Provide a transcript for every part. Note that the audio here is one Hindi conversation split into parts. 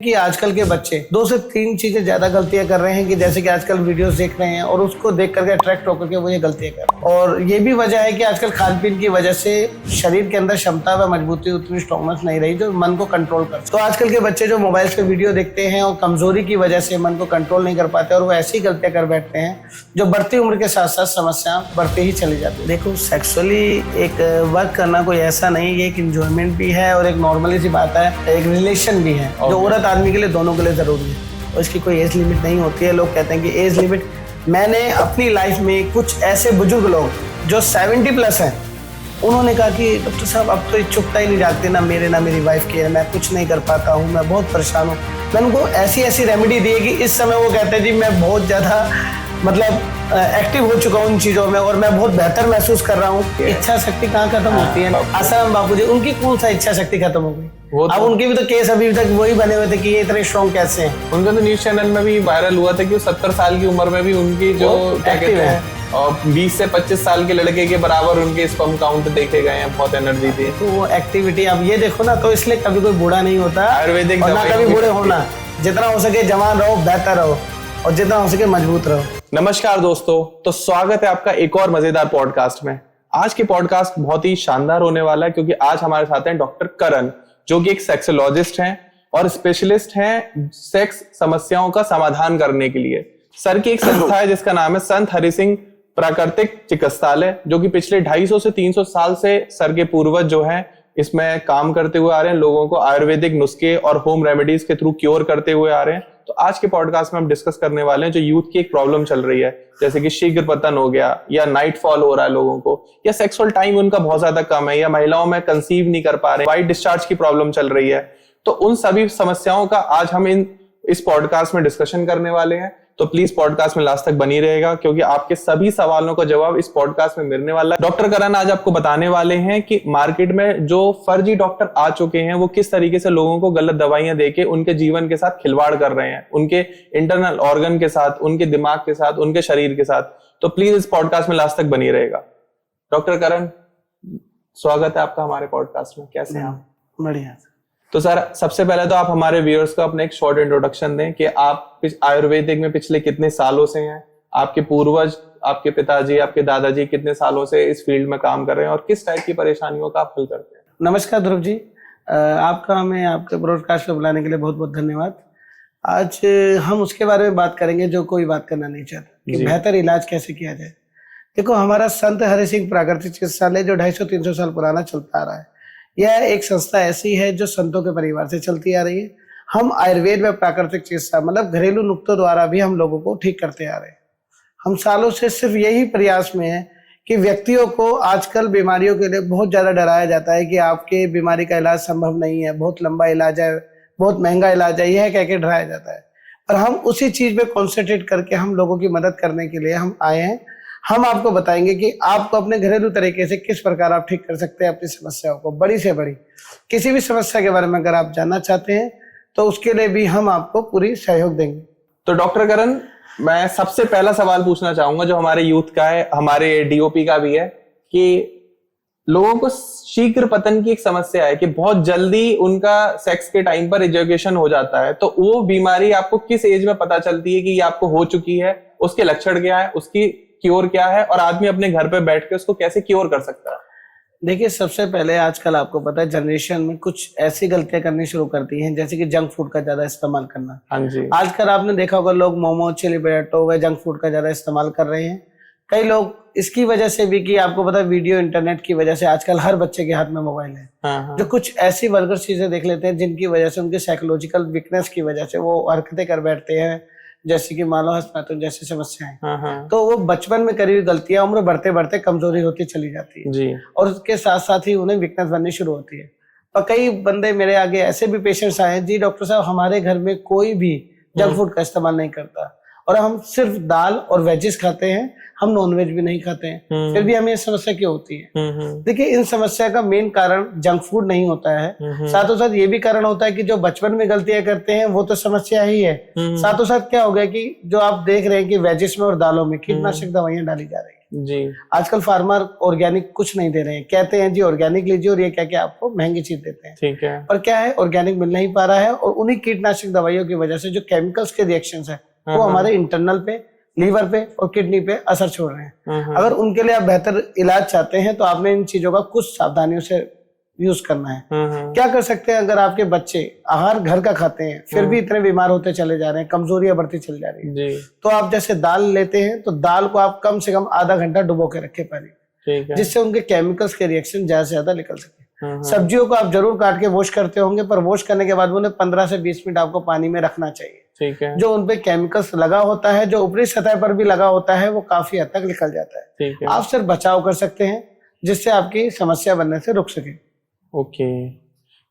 कि आजकल के बच्चे 2 से 3 चीजें ज्यादा गलतियां कर रहे हैं कि जैसे कि आजकल वीडियोस देख रहे हैं और उसको देख करके अट्रैक्ट होकर के वो ये गलतियां कर रहे हैं। और ये भी वजह है कि आजकल खान पीन की वजह से शरीर के अंदर क्षमता व मजबूती उतनी स्ट्रॉन्गनेस नहीं रही जो मन को कंट्रोल कर। तो आजकल के बच्चे जो मोबाइल पे वीडियो देखते हैं और कमजोरी की वजह से मन को कंट्रोल नहीं कर पाते और वो ऐसी गलतियां कर बैठते हैं जो बढ़ती उम्र के साथ साथ समस्या बढ़ते ही चली जाती है। देखो, सेक्सुअली एक वर्क करना कोई ऐसा नहीं, ये एक इंजॉयमेंट भी है और एक नॉर्मली सी बात है, एक रिलेशन भी है जो औरत आदमी के लिए दोनों के लिए जरूरी है और इसकी कोई एज लिमिट नहीं होती है। लोग कहते हैं कि एज लिमिट, मैंने अपनी लाइफ में कुछ ऐसे बुजुर्ग लोग जो 70+ हैं, उन्होंने कहा कि डॉक्टर साहब अब तो इच्छुकता ही नहीं जागती ना मेरे ना मेरी वाइफ की, मैं कुछ नहीं कर पाता हूँ, मैं बहुत परेशान हूँ। मैंने उनको ऐसी ऐसी रेमेडी दी है कि इस समय वो कहते हैं जी मैं बहुत ज़्यादा मतलब एक्टिव हो चुका हूँ उन चीज़ों में और मैं बहुत बेहतर महसूस कर रहा हूँ। इच्छा शक्ति कहाँ खत्म होती है? आसाराम बापू जी, उनकी कौन सा इच्छा शक्ति खत्म हो गई? अब उनके भी तो केस अभी तक वही बने हुए थे कि ये इतने स्ट्रॉन्ग कैसे हैं। उनका तो न्यूज चैनल में भी वायरल हुआ था कि 70 साल की उम्र में भी उनकी जो क्या कहते हैं और 20 से 25 साल के लड़के के बराबर उनके स्पर्म काउंट देखे गए हैं, बहुत एनर्जी थी। तो वो एक्टिविटी अब ये देखो ना, तो इसलिए कभी कोई बूढ़ा नहीं होता आयुर्वेदिक और ना कभी बूढ़े होना। जितना हो सके जवान रहो, बेहतर रहो और जितना हो सके मजबूत रहो। नमस्कार दोस्तों, तो स्वागत है आपका एक और मजेदार पॉडकास्ट में। आज के पॉडकास्ट बहुत ही शानदार होने वाला है क्योंकि आज हमारे साथ हैं डॉक्टर करण, जो कि एक सेक्सोलॉजिस्ट हैं और स्पेशलिस्ट हैं सेक्स समस्याओं का समाधान करने के लिए। सर की एक संस्था है जिसका नाम है संत हरि सिंह प्राकृतिक चिकित्सालय, जो कि पिछले 250 से 300 साल से सर के पूर्वज जो हैं इसमें काम करते हुए आ रहे हैं, लोगों को आयुर्वेदिक नुस्खे और होम रेमेडीज के थ्रू क्योर करते हुए आ रहे हैं। तो आज के पॉडकास्ट में हम डिस्कस करने वाले हैं जो यूथ की एक प्रॉब्लम चल रही है, जैसे कि शीघ्र पतन हो गया या नाइट फॉल हो रहा है लोगों को, या सेक्सुअल टाइम उनका बहुत ज्यादा कम है, या महिलाओं में कंसीव नहीं कर पा रहे, वाइट डिस्चार्ज की प्रॉब्लम चल रही है। तो उन सभी समस्याओं का आज हम इस पॉडकास्ट में डिस्कशन करने वाले हैं। तो प्लीज पॉडकास्ट में लास्ट तक बनी रहेगा क्योंकि आपके सभी सवालों का जवाब इस पॉडकास्ट में मिलने वाला है। डॉक्टर करण आज आपको बताने वाले हैं कि मार्केट में जो फर्जी डॉक्टर आ चुके हैं वो किस तरीके से लोगों को गलत दवाइयां देके उनके जीवन के साथ खिलवाड़ कर रहे हैं, उनके इंटरनल ऑर्गन के साथ, उनके दिमाग के साथ, उनके शरीर के साथ। तो प्लीज इस पॉडकास्ट में लास्ट तक बनी रहेगा। डॉक्टर करण, स्वागत है आपका हमारे पॉडकास्ट में। कैसे हैं आप? बढ़िया। तो सर, सबसे पहले तो आप हमारे व्यूअर्स को अपने एक शॉर्ट इंट्रोडक्शन दें कि आप आयुर्वेदिक में पिछले कितने सालों से हैं, आपके पूर्वज, आपके पिताजी, आपके दादाजी कितने सालों से इस फील्ड में काम कर रहे हैं और किस टाइप की परेशानियों का आप हल करते हैं। नमस्कार ध्रुव जी, आपका हमें आपके ब्रॉडकास्ट को बुलाने के लिए बहुत बहुत धन्यवाद। आज हम उसके बारे में बात करेंगे जो कोई बात करना नहीं चाहता कि बेहतर इलाज कैसे किया जाए। देखो, हमारा संत हरि सिंह प्राकृतिक चिकित्सालय जो 250-300 साल पुराना चलता आ रहा है, यह एक संस्था ऐसी है जो संतों के परिवार से चलती आ रही है। हम आयुर्वेद व प्राकृतिक चिकित्सा मतलब घरेलू नुक्तों द्वारा भी हम लोगों को ठीक करते आ रहे हैं। हम सालों से सिर्फ यही प्रयास में है कि व्यक्तियों को आजकल बीमारियों के लिए बहुत ज़्यादा डराया जाता है कि आपके बीमारी का इलाज संभव नहीं है, बहुत लंबा इलाज है, बहुत महंगा इलाज है, यह कह के डराया जाता है। और हम उसी चीज़ पे कॉन्सेंट्रेट करके हम लोगों की मदद करने के लिए हम आए हैं। हम आपको बताएंगे कि आपको अपने घरेलू तरीके से किस प्रकार आप ठीक कर सकते हैं अपनी समस्याओं को। बड़ी से बड़ी किसी भी समस्या के बारे में अगर आप जानना चाहते हैं तो उसके लिए भी हम आपको पूरी सहयोग देंगे। तो डॉक्टर करण, मैं सबसे पहला सवाल पूछना चाहूंगा जो हमारे यूथ का है, हमारे डीओपी का भी है, कि लोगों को शीघ्र पतन की एक समस्या है कि बहुत जल्दी उनका सेक्स के टाइम पर इजैकुलेशन हो जाता है। तो वो बीमारी आपको किस एज में पता चलती है कि ये आपको हो चुकी है, उसके लक्षण क्या है, उसकी क्योर क्या है और आदमी अपने घर पे बैठ के उसको कैसे क्योर कर सकता है? देखिए, सबसे पहले आजकल आपको पता है जनरेशन में कुछ ऐसी गलतियां करनी शुरू करती हैं जैसे कि जंक फूड का ज्यादा इस्तेमाल करना। हाँ जी। आजकल आपने देखा होगा लोग मोमो, चिली पोटैटो व जंक फूड का ज्यादा इस्तेमाल कर रहे हैं। कई लोग इसकी वजह से भी कि आपको पता है वीडियो इंटरनेट की वजह से आजकल हर बच्चे के हाथ में मोबाइल है। हाँ। जो कुछ ऐसी वल्गर चीजें देख लेते हैं जिनकी वजह से उनकी साइकोलॉजिकल वीकनेस की वजह से वो हरकतें कर बैठते हैं, जैसे कि मान लो हस्ताक्षर जैसी समस्याएं। हाँ। तो वो बचपन में करी हुई गलतियां उम्र बढ़ते बढ़ते कमजोरी होती चली जाती है जी। और उसके साथ साथ ही उन्हें वीकनेस बननी शुरू होती है। और कई बंदे मेरे आगे ऐसे भी पेशेंट्स आए हैं, जी डॉक्टर साहब हमारे घर में कोई भी जंक फूड का इस्तेमाल नहीं करता और हम सिर्फ दाल और वेजिस खाते हैं, हम नॉनवेज भी नहीं खाते हैं, फिर भी हमें ये समस्या क्यों होती है? देखिए, इन समस्या का मेन कारण जंक फूड नहीं होता है, साथों साथ ये भी कारण होता है कि जो बचपन में गलतियां करते हैं वो तो समस्या ही है। साथों साथ क्या हो गया कि जो आप देख रहे हैं कि वेजिस में और दालों में कीटनाशक दवाइयां डाली जा रही है, जी। आजकल फार्मर ऑर्गेनिक कुछ नहीं दे रहे हैं, कहते हैं जी ऑर्गेनिक लीजिए और ये कह के आपको महंगी चीज देते हैं। ठीक है। पर क्या है, ऑर्गेनिक मिल नहीं पा रहा है और उन्हीं कीटनाशक दवाइयों की वजह से जो केमिकल्स के रिएक्शंस है वो हमारे इंटरनल पे, लीवर पे और किडनी पे असर छोड़ रहे हैं। अगर उनके लिए आप बेहतर इलाज चाहते हैं तो आपने इन चीजों का कुछ सावधानियों से यूज करना है। क्या कर सकते हैं, अगर आपके बच्चे आहार घर का खाते हैं फिर भी इतने बीमार होते चले जा रहे हैं, कमजोरियां बढ़ती चली जा रही है, तो आप जैसे दाल लेते हैं तो दाल को आप कम से कम आधा घंटा डुबो के रखें पानी, जिससे उनके केमिकल्स के रिएक्शन ज्यादा से ज्यादा निकल सके। सब्जियों को आप जरूर काट के वॉश करते होंगे, पर वॉश करने के बाद उन्हें 15 से 20 मिनट आपको पानी में रखना चाहिए। ठीक है। जो उनपे केमिकल्स लगा होता है, जो ऊपरी सतह पर भी लगा होता है, वो काफी हद तक निकल जाता है। ठीक है। आप सिर्फ बचाव कर सकते हैं जिससे आपकी समस्या बनने से रुक सके। ओके।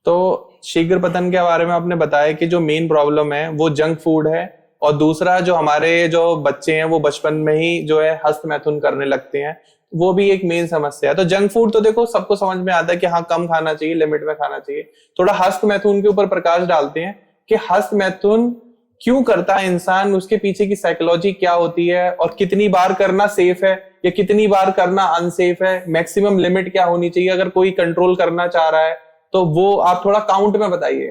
तो शीघ्र पतन के बारे में आपने बताया कि जो मेन प्रॉब्लम है वो जंक फूड है, और दूसरा जो हमारे जो बच्चे हैं वो बचपन में ही जो है हस्त मैथुन करने लगते हैं, वो भी एक मेन समस्या है। तो जंक फूड तो देखो सबको समझ में आता है कि हाँ कम खाना चाहिए, लिमिट में खाना चाहिए। थोड़ा हस्त मैथुन के ऊपर प्रकाश डालते हैं कि हस्त मैथुन क्यों करता है इंसान, उसके पीछे की साइकोलॉजी क्या होती है, और कितनी बार करना सेफ है या कितनी बार करना अनसेफ है, मैक्सिमम लिमिट क्या होनी चाहिए अगर कोई कंट्रोल करना चाह रहा है, तो वो आप थोड़ा काउंट में बताइए।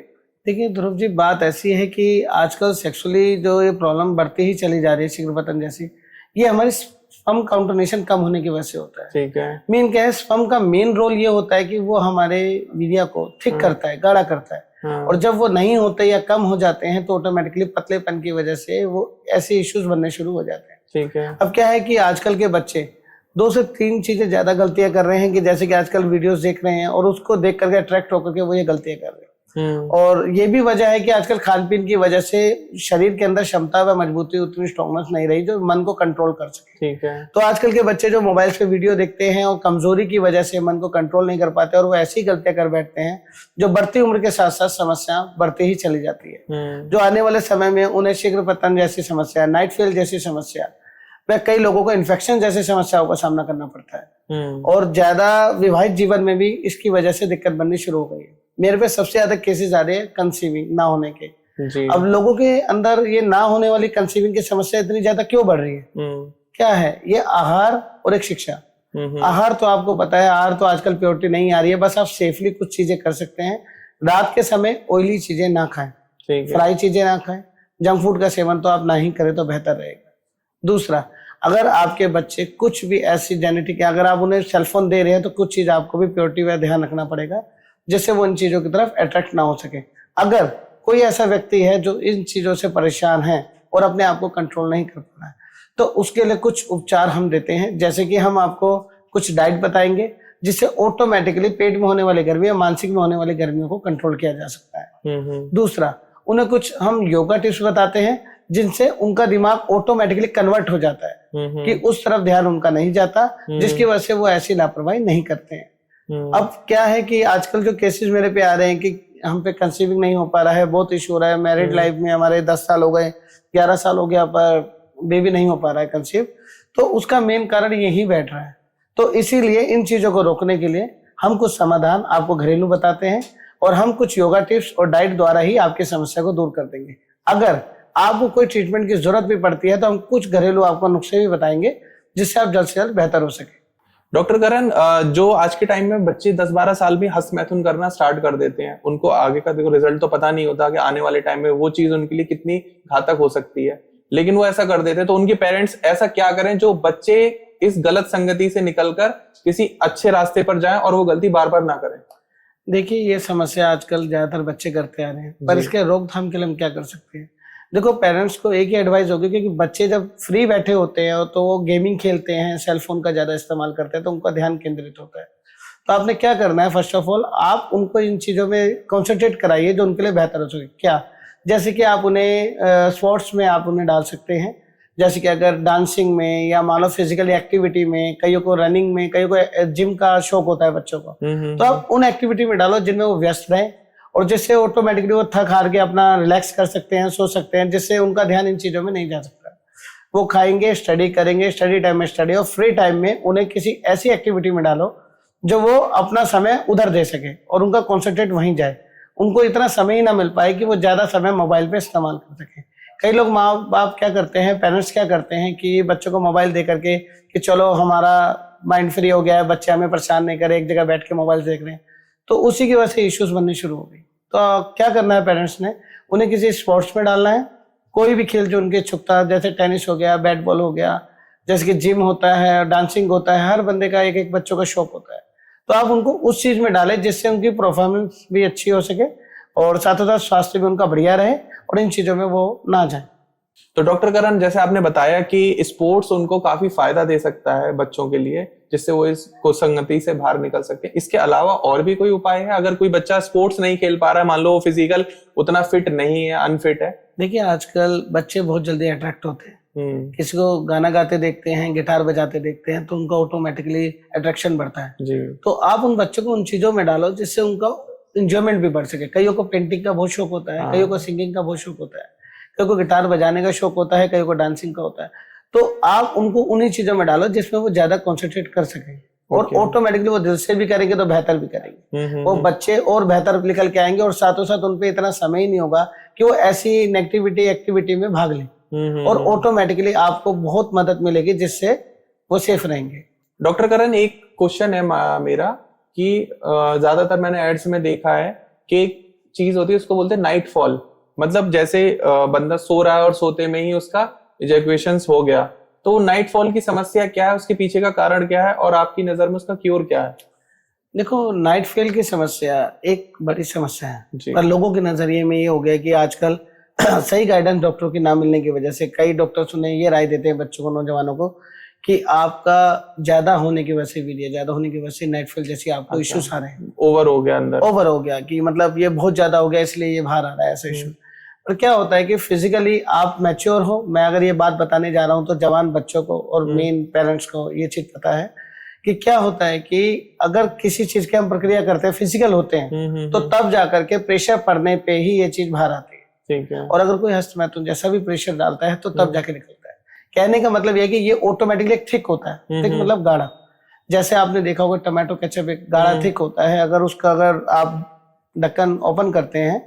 देखिए ध्रुव जी, बात ऐसी है कि आजकल सेक्सुअली जो ये प्रॉब्लम बढ़ती ही चली जा रही है, शीघ्रपतन जैसी, ये हमारी स्पर्म काउंटरनेशन कम होने की वजह से होता है। ठीक है। मेन क्या है, स्पर्म का मेन रोल ये होता है कि वो हमारे वीर्य को थिक करता है, गाढ़ा करता है, और जब वो नहीं होते या कम हो जाते हैं तो ऑटोमेटिकली पतलेपन की वजह से वो ऐसे इश्यूज बनने शुरू हो जाते हैं। ठीक है। अब क्या है कि आजकल के बच्चे 2 से 3 चीजें ज्यादा गलतियां कर रहे हैं, कि जैसे कि आजकल वीडियोस देख रहे हैं और उसको देख करके अट्रैक्ट होकर के वो ये गलतियां कर रहे हैं। और ये भी वजह है कि आजकल खान पीन की वजह से शरीर के अंदर क्षमता व मजबूती, उतनी स्ट्रॉन्गनेस नहीं रही जो मन को कंट्रोल कर सके। ठीक है। तो आजकल के बच्चे जो मोबाइल पे वीडियो देखते हैं और कमजोरी की वजह से मन को कंट्रोल नहीं कर पाते और वो ऐसी गलतियां कर बैठते हैं जो बढ़ती उम्र के साथ साथ समस्या बढ़ती ही चली जाती है, जो आने वाले समय में उन्हें शीघ्र पतन जैसी समस्या, नाइट फेल जैसी समस्या, वह कई लोगों को इन्फेक्शन जैसी समस्याओं का सामना करना पड़ता है। और ज्यादा विवाहित जीवन में भी इसकी वजह से दिक्कत बननी शुरू हो गई है। मेरे पे सबसे ज्यादा केसेस आ रहे हैं कंसीविंग ना होने के। जी। अब लोगों के अंदर ये ना होने वाली कंसीविंग की समस्या इतनी ज्यादा क्यों बढ़ रही है? क्या है ये? आहार और एक शिक्षा। आहार तो आपको पता है, आहार तो आजकल प्योरिटी नहीं आ रही है, बस आप सेफली कुछ चीजें कर सकते हैं। रात के समय ऑयली चीजें ना खाएं, फ्राई चीजें ना खाएं, जंक फूड का सेवन तो आप ना ही करें तो बेहतर रहेगा। दूसरा, अगर आपके बच्चे कुछ भी ऐसी जेनेटिक है, अगर आप उन्हें सेलफोन दे रहे हैं तो कुछ चीज आपको भी प्योरिटी का ध्यान रखना पड़ेगा जिससे वो इन चीजों की तरफ अट्रैक्ट ना हो सके। अगर कोई ऐसा व्यक्ति है जो इन चीजों से परेशान है और अपने आप को कंट्रोल नहीं कर पा रहा है, तो उसके लिए कुछ उपचार हम देते हैं, जैसे कि हम आपको कुछ डाइट बताएंगे जिससे ऑटोमेटिकली पेट में होने वाली गर्मी या मानसिक में होने वाली गर्मियों को कंट्रोल किया जा सकता है। दूसरा, उन्हें कुछ हम योगा टिप्स बताते हैं जिनसे उनका दिमाग ऑटोमेटिकली कन्वर्ट हो जाता है कि उस तरफ ध्यान उनका नहीं जाता, जिसकी वजह से वो ऐसी लापरवाही नहीं करते हैं। अब क्या है कि आजकल जो केसेस मेरे पे आ रहे हैं कि हम पे कंसीविंग नहीं हो पा रहा है, बहुत इशू हो रहा है, मैरिड लाइफ में हमारे 10 साल हो गए, 11 साल हो गया पर बेबी नहीं हो पा रहा है कंसीव, तो उसका मेन कारण यही बैठ रहा है। तो इसीलिए इन चीजों को रोकने के लिए हम कुछ समाधान आपको घरेलू बताते हैं और हम कुछ योगा टिप्स और डाइट द्वारा ही आपकी समस्या को दूर कर देंगे। अगर आपको कोई ट्रीटमेंट की जरूरत भी पड़ती है तो हम कुछ घरेलू आपको नुस्खे भी बताएंगे जिससे आप जल्द से जल्द बेहतर हो सके। डॉक्टर करण, जो आज के टाइम में बच्चे 10-12 साल में हस्त मैथुन करना स्टार्ट कर देते हैं, उनको आगे का देखो रिजल्ट तो पता नहीं होता कि आने वाले टाइम में वो चीज उनके लिए कितनी घातक हो सकती है, लेकिन वो ऐसा कर देते हैं, तो उनके पेरेंट्स ऐसा क्या करें जो बच्चे इस गलत संगति से निकलकर किसी अच्छे रास्ते पर जाएं और वो गलती बार बार ना करें? देखिए, ये समस्या आजकल ज्यादातर बच्चे करते आ रहे हैं, पर इसके रोकथाम के लिए हम क्या कर सकते हैं? देखो, पेरेंट्स को एक ही एडवाइस होगी, क्योंकि बच्चे जब फ्री बैठे होते हैं तो वो गेमिंग खेलते हैं, सेलफोन का ज्यादा इस्तेमाल करते हैं, तो उनका ध्यान केंद्रित होता है। तो आपने क्या करना है, फर्स्ट ऑफ ऑल आप उनको इन चीजों में कॉन्सेंट्रेट कराइए जो उनके लिए बेहतर हो सके। क्या? जैसे कि आप उन्हें स्पोर्ट्स में आप उन्हें डाल सकते हैं, जैसे कि अगर डांसिंग में या मान लो फिजिकल एक्टिविटी में, कईयों को रनिंग में, कईयों को जिम का शौक होता है बच्चों को, तो आप उन एक्टिविटी में डालो जिनमें वो व्यस्त रहें और जिससे ऑटोमेटिकली वो थक हार के अपना रिलैक्स कर सकते हैं, सो सकते हैं, जिससे उनका ध्यान इन चीजों में नहीं जा सकता। वो खाएंगे, स्टडी करेंगे, स्टडी टाइम में स्टडी, और फ्री टाइम में उन्हें किसी ऐसी एक्टिविटी में डालो जो वो अपना समय उधर दे सके और उनका कॉन्सेंट्रेट वहीं जाए। उनको इतना समय ही ना मिल पाए कि वो ज्यादा समय मोबाइल पे इस्तेमाल कर सके। कई लोग माँ बाप क्या करते हैं, पेरेंट्स क्या करते हैं कि बच्चों को मोबाइल दे करके कि चलो हमारा माइंड फ्री हो गया है, बच्चे हमें परेशान नहीं करे, एक जगह बैठ के मोबाइल देख रहे हैं, तो उसी की वजह से इश्यूज बनने शुरू हो गई। तो क्या करना है पेरेंट्स ने, उन्हें किसी स्पोर्ट्स में डालना है, कोई भी खेल जो उनके छुपता, जैसे टेनिस हो गया, बैट बॉल हो गया, जैसे कि जिम होता है, डांसिंग होता है, हर बंदे का एक एक बच्चों का शौक होता है, तो आप उनको उस चीज में डालें जिससे उनकी परफॉर्मेंस भी अच्छी हो सके और साथ साथ स्वास्थ्य भी उनका बढ़िया रहे और इन चीजों में वो ना जाए। तो डॉक्टर करण, जैसे आपने बताया कि स्पोर्ट्स उनको काफी फायदा दे सकता है बच्चों के लिए, जिससे वो इस कुसंगति से बाहर निकल सके, इसके अलावा और भी कोई उपाय है अगर कोई बच्चा स्पोर्ट्स नहीं खेल पा रहा है, मान लो फिजिकल उतना फिट नहीं है, अनफिट है? देखिए आजकल बच्चे बहुत जल्दी अट्रैक्ट होते हैं, किसी को गाना गाते देखते हैं, गिटार बजाते देखते हैं, तो उनका ऑटोमेटिकली अट्रैक्शन बढ़ता है जी। तो आप उन बच्चों को उन चीजों में डालो जिससे उनका इंजॉयमेंट भी बढ़ सके। कईयों को पेंटिंग का बहुत शौक होता है, कईयों को सिंगिंग का बहुत शौक होता है, कईयों को गिटार बजाने का शौक होता है, कईयों को डांसिंग का होता है, तो आप उनको उन्हीं चीजों में डालो जिसमें वो ज्यादा कॉन्सेंट्रेट कर सकें और ऑटोमेटिकली वो दिल से भी करेंगे तो बेहतर भी करेंगे, वो बच्चे और बेहतर निकल के आएंगे और साथों साथ उनपे इतना समय ही नहीं होगा कि वो ऐसी नेगेटिविटी एक्टिविटी में भाग लें और ऑटोमेटिकली आपको बहुत मदद मिलेगी जिससे वो सेफ रहेंगे। डॉक्टर करण, एक क्वेश्चन है मेरा कि ज्यादातर मैंने एड्स में देखा है कि एक चीज होती है उसको बोलते हैं नाइट फॉल, मतलब जैसे बंदा सो रहा है और सोते में ही उसका इजैकुएशंस हो गया, तो नाइट फॉल की समस्या क्या है, उसके पीछे का कारण क्या है और आपकी नजर में उसका क्योर क्या है? देखो, नाइट फॉल की समस्या एक बड़ी समस्या है, पर लोगों के नजरिए में ये हो गया कि आजकल सही गाइडेंस डॉक्टरों की ना मिलने की वजह से कई डॉक्टर्स उन्हें ये राय देते हैं बच्चों को, नौजवानों को, कि आपका ज्यादा होने की वजह से वीर्य ज्यादा होने की वजह से नाइट फॉल जैसी आपको इश्यूज आ रहे हैं, ओवर हो गया अंदर, ओवर हो गया कि मतलब ये बहुत ज्यादा हो गया इसलिए ये बाहर आ रहा है, ऐसा इश्यू। और क्या होता है कि फिजिकली आप मैच्योर हो, मैं अगर ये बात बताने जा रहा हूँ तो जवान बच्चों को और मेन पेरेंट्स को ये चीज पता है कि क्या होता है कि अगर किसी चीज की हम प्रक्रिया करते हैं, फिजिकल होते हैं, तो तब जाकर के प्रेशर पड़ने पे ही ये चीज बाहर आती है। ठीक है। और अगर कोई हस्तमैथुन जैसा भी प्रेशर डालता है तो तब जाके निकलता है। कहने का मतलब यह कि ये ऑटोमेटिकली थिक होता है, थिक मतलब गाढ़ा, जैसे आपने देखा होगा टमाटो केचप एक गाढ़ा थिक होता है, अगर आप ढक्कन ओपन करते हैं,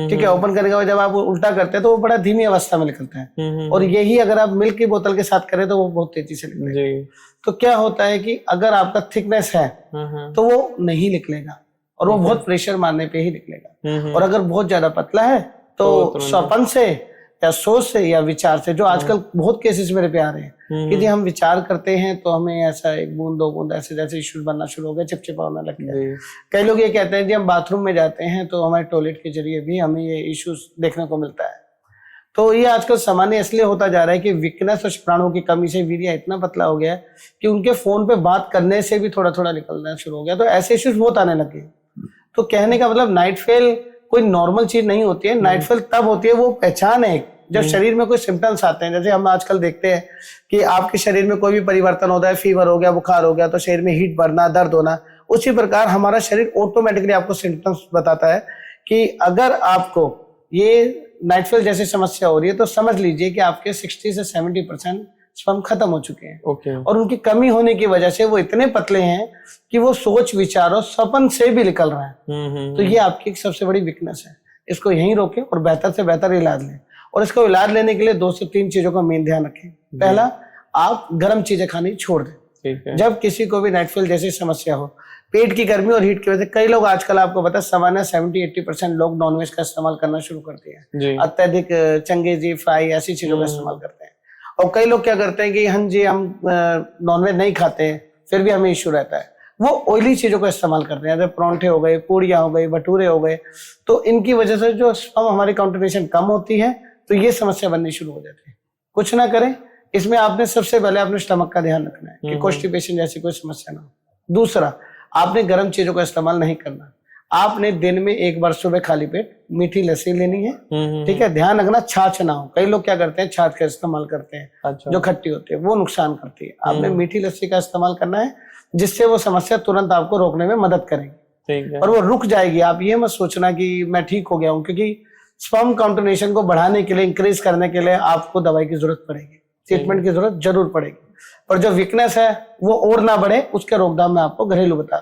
ठीक है, ओपन करने के बाद जब आप उल्टा करते हैं तो वो बड़ा धीमी अवस्था में निकलता है, और यही अगर आप मिल्क की बोतल के साथ करें तो वो बहुत तेजी से निकलेगा। तो क्या होता है कि अगर आपका थिकनेस है तो वो नहीं निकलेगा और वो बहुत प्रेशर मारने पे ही निकलेगा, और अगर बहुत ज्यादा पतला है तो स्वपन से या सोच से या विचार से, जो आजकल बहुत केसेस मेरे पे आ रहे हैं कि जी हम विचार करते हैं तो हमें ऐसा एक बूंद दो बूंद ऐसे जैसे इश्यूज बनना शुरू हो गए, चिपचिपा होने लग गया। कई लोग ये कहते हैं कि हम बाथरूम में जाते हैं तो हमारे टॉयलेट के जरिए भी हमें ये इश्यूज देखने को मिलता है। तो ये आजकल सामान्य इसलिए होता जा रहा है कि वीकनेस और शुक्राणुओं की कमी से वीर्य इतना पतला हो गया है कि उनके फोन पे बात करने से भी थोड़ा थोड़ा निकलना शुरू हो गया, तो ऐसे इश्यूज बहुत आने लगे। तो कहने का मतलब नाइट फॉल कोई नॉर्मल चीज नहीं होती है, नाइट फॉल तब होती है, वो पहचान है जब शरीर में कोई सिम्टम्स आते हैं। जैसे हम आजकल देखते हैं कि आपके शरीर में कोई भी परिवर्तन होता है, फीवर हो गया, बुखार हो गया, तो शरीर में हीट बढ़ना, दर्द होना, उसी प्रकार हमारा शरीर ऑटोमेटिकली आपको सिम्टम्स बताता है कि अगर आपको ये नाइट फॉल जैसी समस्या हो रही है तो समझ लीजिए कि आपके 60 से 70% स्पर्म खत्म हो चुके हैं। और उनकी कमी होने की वजह से वो इतने पतले हैं कि वो सोच विचारों स्वपन से भी निकल रहा है। तो ये आपकी सबसे बड़ी वीकनेस है, इसको यहीं रोकें और बेहतर से बेहतर इलाज लें। और इसको इलाज लेने के लिए 2 से 3 चीजों का मेन ध्यान रखें। पहला, आप गर्म चीजें खानी छोड़ दें। जब किसी को भी नाइट फॉल जैसी समस्या हो, पेट की गर्मी और हीट की वजह से, कई लोग आजकल आपको पता है सामान्य 70-80% लोग नॉनवेज का इस्तेमाल करना शुरू करते हैं, अत्यधिक चंगेजी, फ्राई ऐसी चीजों का इस्तेमाल करते हैं। और कई लोग क्या करते हैं कि हाँ जी हम नॉनवेज नहीं खाते फिर भी हमें इश्यू रहता है, वो ऑयली चीजों का इस्तेमाल करते हैं, जैसे परांठे हो गए, पूड़ियां हो गई, भटूरे हो गए। तो इनकी वजह से जो हमारी काउंट्रीनेशन कम होती है तो ये समस्या बननी शुरू हो जाती है। कुछ ना करें, इसमें आपने सबसे पहले अपने स्टमक का ध्यान रखना है कि कॉन्स्टिपेशन जैसी कोई समस्या ना हो। दूसरा, आपने गर्म चीजों का इस्तेमाल नहीं करना। आपने दिन में एक बार सुबह खाली पेट मीठी लस्सी लेनी है, ठीक है। ध्यान रखना छाछ ना हो, कई लोग क्या करते हैं छाछ का इस्तेमाल करते हैं, जो खट्टी होती है, वो नुकसान करती है। आपने मीठी लस्सी का इस्तेमाल करना है जिससे वो समस्या तुरंत आपको रोकने में मदद करेगी और वो रुक जाएगी। आप ये मत सोचना कि मैं ठीक हो गया हूँ, क्योंकि स्पर्म काउंटिनेशन को बढ़ाने के लिए, इंक्रीज करने के लिए आपको दवाई की जरूरत पड़ेगी, ट्रीटमेंट की जरूरत जरूर पड़ेगी। और जो वीकनेस है वो और ना बढ़े, उसके रोकथाम में आपको घरेलू बता।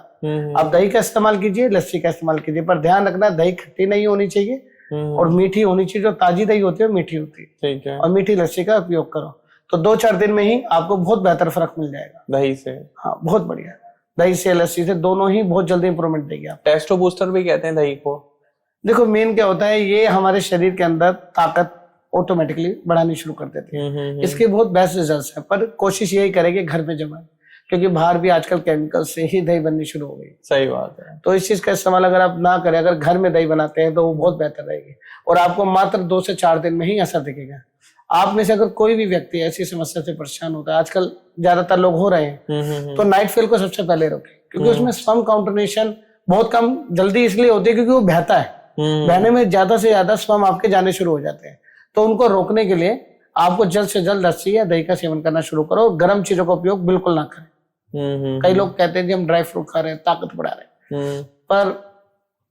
आप दही का इस्तेमाल कीजिए, लस्सी का इस्तेमाल कीजिए, पर ध्यान रखना दही खट्टी नहीं होनी चाहिए और मीठी होनी चाहिए, जो ताजी दही होती है मीठी होती है, ठीक है। और मीठी लस्सी का उपयोग करो तो 2-4 दिन में ही आपको बहुत बेहतर फर्क मिल जाएगा दही से। हाँ, बहुत बढ़िया। दही से लस्सी से दोनों ही बहुत जल्दी इंप्रूवमेंट देगी आप। टेस्टो बूस्टर भी कहते हैं दही को। देखो मेन क्या होता है, ये हमारे शरीर के अंदर ताकत ऑटोमेटिकली बढ़ानी शुरू कर देती है। इसके बहुत बेस्ट रिजल्ट्स हैं, पर कोशिश यही करें कि घर में जमाएं, क्योंकि बाहर भी आजकल केमिकल से ही दही बननी शुरू हो गई। सही बात है। तो इस चीज का इस्तेमाल अगर आप ना करें, अगर घर में दही बनाते हैं तो वो बहुत बेहतर रहेगी और आपको मात्र 2 से 4 दिन में ही असर दिखेगा। आप में से अगर कोई भी व्यक्ति ऐसी समस्या से परेशान होता है, आजकल ज्यादातर लोग हो रहे हैं, तो नाइट फेल को सबसे पहले रोकें, क्योंकि उसमें स्पर्म काउंटरनेशन बहुत कम जल्दी इसलिए होती है क्योंकि वो बहता है। बहने में ज्यादा से ज्यादा स्पर्म आपके जाने शुरू हो जाते हैं। तो उनको रोकने के लिए आपको जल्द से जल्द लस्सी या दही का सेवन करना शुरू करो और गर्म चीजों का उपयोग बिल्कुल ना करें। कई लोग कहते हैं कि हम ड्राई फ्रूट खा रहे हैं, ताकत बढ़ा रहे हैं, पर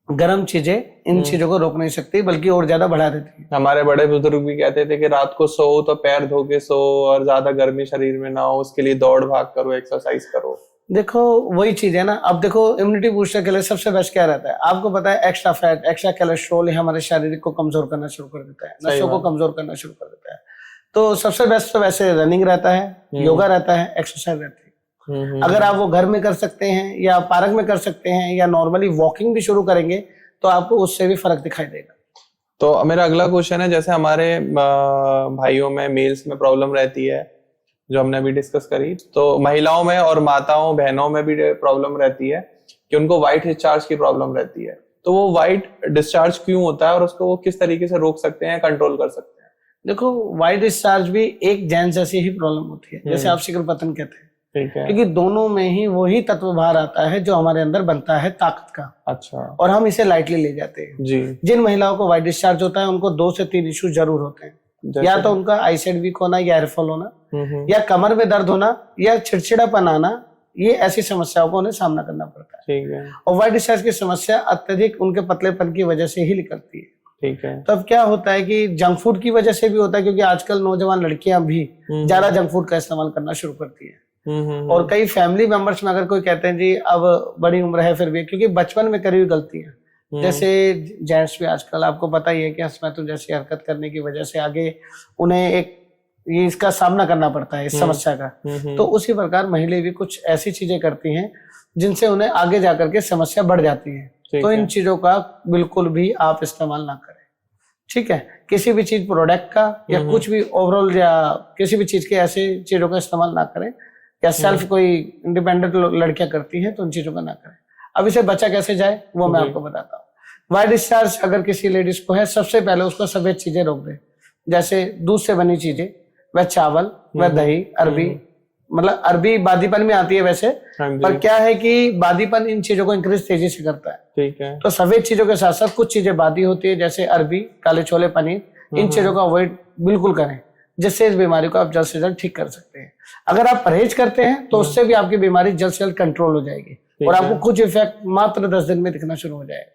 गर्म चीजें इन चीजों को रोक नहीं सकती, बल्कि और ज्यादा बढ़ा देती है। हमारे बड़े बुजुर्ग भी कहते थे कि रात को सो तो पैर धो के सो और ज्यादा गर्मी शरीर में ना हो, उसके लिए दौड़ भाग करो, एक्सरसाइज करो। देखो वही चीज है ना। अब देखो इम्यूनिटी बूस्टर के लिए सबसे बेस्ट क्या रहता है, आपको पता है एक्स्ट्रा फैट, एक्स्ट्रा कोलेस्ट्रॉल हमारे शरीर को कमजोर करना शुरू कर देता है, नसों को कमजोर करना शुरू कर देता है। तो सबसे बेस्ट तो वैसे रनिंग रहता है, योगा रहता है, एक्सरसाइज रहती है। अगर आप वो घर में कर सकते हैं या पार्क में कर सकते हैं या नॉर्मली वॉकिंग भी शुरू करेंगे तो आपको उससे भी फर्क दिखाई देगा। तो मेरा अगला क्वेश्चन है, जैसे हमारे भाइयों में, मेल्स में प्रॉब्लम रहती है जो हमने अभी डिस्कस करी, तो महिलाओं में और माताओं बहनों में भी प्रॉब्लम रहती है कि उनको व्हाइट डिस्चार्ज की प्रॉब्लम रहती है। तो वो व्हाइट डिस्चार्ज क्यों होता है और उसको वो किस तरीके से रोक सकते हैं, कंट्रोल कर सकते हैं? देखो व्हाइट डिस्चार्ज भी एक जैन जैसी ही प्रॉब्लम होती है, जैसे आप शीघ्र पतन कहते हैं, ठीक है, क्योंकि दोनों में ही वही तत्व बाहर आता है जो हमारे अंदर बनता है ताकत का। अच्छा। और हम इसे लाइटली ले जाते हैं जी। जिन महिलाओं को व्हाइट डिस्चार्ज होता है उनको 2 से 3 इश्यू जरूर होते हैं, या तो उनका आईसाइट वीक होना, या एयरफॉल होना, या कमर में दर्द होना, या चिड़चिड़ापन आना। ये ऐसी समस्याओं को उन्हें सामना करना पड़ता है। ठीक है। और व्हाइट डिस्चार्ज की समस्या अत्यधिक उनके पतलेपन की वजह से ही निकलती है। ठीक है। तो अब क्या होता है कि जंक फूड की वजह से भी होता है, क्योंकि आजकल नौजवान लड़कियां भी ज्यादा जंक फूड का इस्तेमाल करना शुरू करती है। और कई फैमिली मेंबर्स में अगर कोई कहते हैं जी अब बड़ी उम्र है फिर भी, क्योंकि बचपन में करी हुई गलतियां, जैसे जेंट्स भी आजकल आपको पता ही है कि हस्बैंड जैसी हरकत करने की वजह से आगे उन्हें एक ये इसका सामना करना पड़ता है, इस समस्या का। तो उसी प्रकार महिलाएं भी कुछ ऐसी चीजें करती हैं जिनसे उन्हें आगे जाकर के समस्या बढ़ जाती है। तो इन चीजों का बिल्कुल भी आप इस्तेमाल ना करें, ठीक है। किसी भी चीज प्रोडक्ट का या कुछ भी ओवरऑल या किसी भी चीज के ऐसे चीजों का इस्तेमाल ना करें, या सेल्फ कोई इंडिपेंडेंट लड़कियां करती हैं तो उन चीजों का ना करें। अब इसे बचा कैसे जाए वो मैं आपको बताता हूँ। व्हाइट डिस्चार्ज अगर किसी लेडीज को है, सबसे पहले उसको सफेद चीजें रोक दे, जैसे दूध से बनी चीजें, वह चावल, वह दही, अरबी। मतलब अरबी बादीपन में आती है वैसे, पर क्या है कि बादीपन इन चीजों को इंक्रीज तेजी से करता है। ठीक है। तो सफेद चीजों के साथ साथ कुछ चीजें बादी होती है, जैसे अरबी, काले छोले, पनीर, इन चीजों का अवॉइड बिल्कुल करें, जिससे इस बीमारी को आप जल्द से जल्द ठीक कर सकते हैं। अगर आप परहेज करते हैं तो उससे भी आपकी बीमारी जल्द से जल्द कंट्रोल हो जाएगी और आपको कुछ इफेक्ट मात्र 10 दिन में दिखना शुरू हो जाएगा।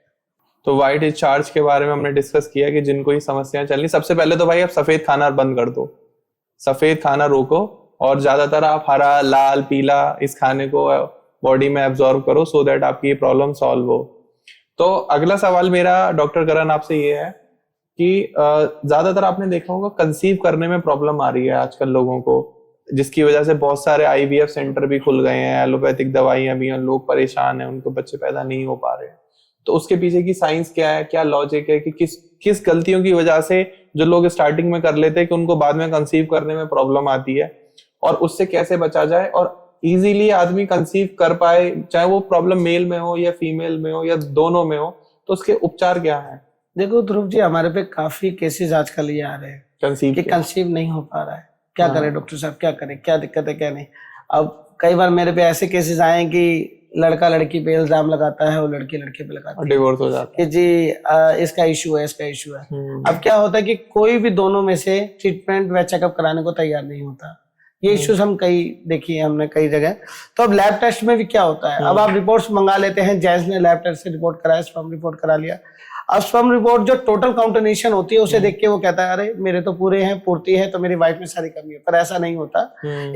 तो व्हाइट डिस्चार्ज के बारे में हमने डिस्कस किया कि जिनको ये समस्याएं चल रही, सबसे पहले तो भाई आप सफेद खाना बंद कर दो, सफेद खाना रोको और ज्यादातर आप हरा, लाल, पीला इस खाने को बॉडी में एब्जॉर्ब करो, सो दैट आपकी ये प्रॉब्लम सॉल्व हो। तो अगला सवाल मेरा डॉक्टर करण आपसे ये है कि ज्यादातर आपने देखा होगा कंसीव करने में प्रॉब्लम आ रही है आजकल लोगों को, जिसकी वजह से बहुत सारे IVF सेंटर भी खुल गए हैं, एलोपैथिक दवाइयां भी हैं, लोग परेशान हैं, उनको बच्चे पैदा नहीं हो पा रहे हैं। तो उसके पीछे की साइंस क्या है, क्या लॉजिक है कि किस गलतियों की वजह से जो लोग स्टार्टिंग में कर लेते हैं कि उनको बाद में कंसीव करने में प्रॉब्लम आती है, और उससे कैसे बचा जाए और इजीली आदमी कंसीव कर पाए, चाहे वो प्रॉब्लम मेल में हो या फीमेल में हो या दोनों में हो, तो उसके उपचार क्या है? देखो ध्रुव जी, हमारे पे काफी केसेस आजकल ये आ रहे हैं कंसीव नहीं हो पा रहा है, क्या करें डॉक्टर साहब, क्या करें, क्या दिक्कत है, क्या नहीं। अब कई बार मेरे पे ऐसे केसेस आए हैं कि लड़का लड़की पे इल्जाम लगाता है और लड़की लड़के पे लगाती है, डिवोर्स हो जाता है कि जी इसका इशू है, इसका इशू है। अब क्या होता है कि कोई भी दोनों में से ट्रीटमेंट व चेकअप कराने को तैयार नहीं होता। ये इश्यूज हम देखिए हमने कई जगह। तो अब लैब टेस्ट में भी क्या होता है, अब आप रिपोर्ट्स मंगा लेते हैं, जेंट्स ने लैब टेस्ट से रिपोर्ट कराया, स्पर्म रिपोर्ट करा लिया। अब स्पर्म रिपोर्ट जो टोटल काउंटिनेशन होती है उसे देख के वो कहता है अरे मेरे तो पूरे हैं, पूर्ति है, तो मेरी वाइफ में सारी कमी है, पर ऐसा नहीं होता।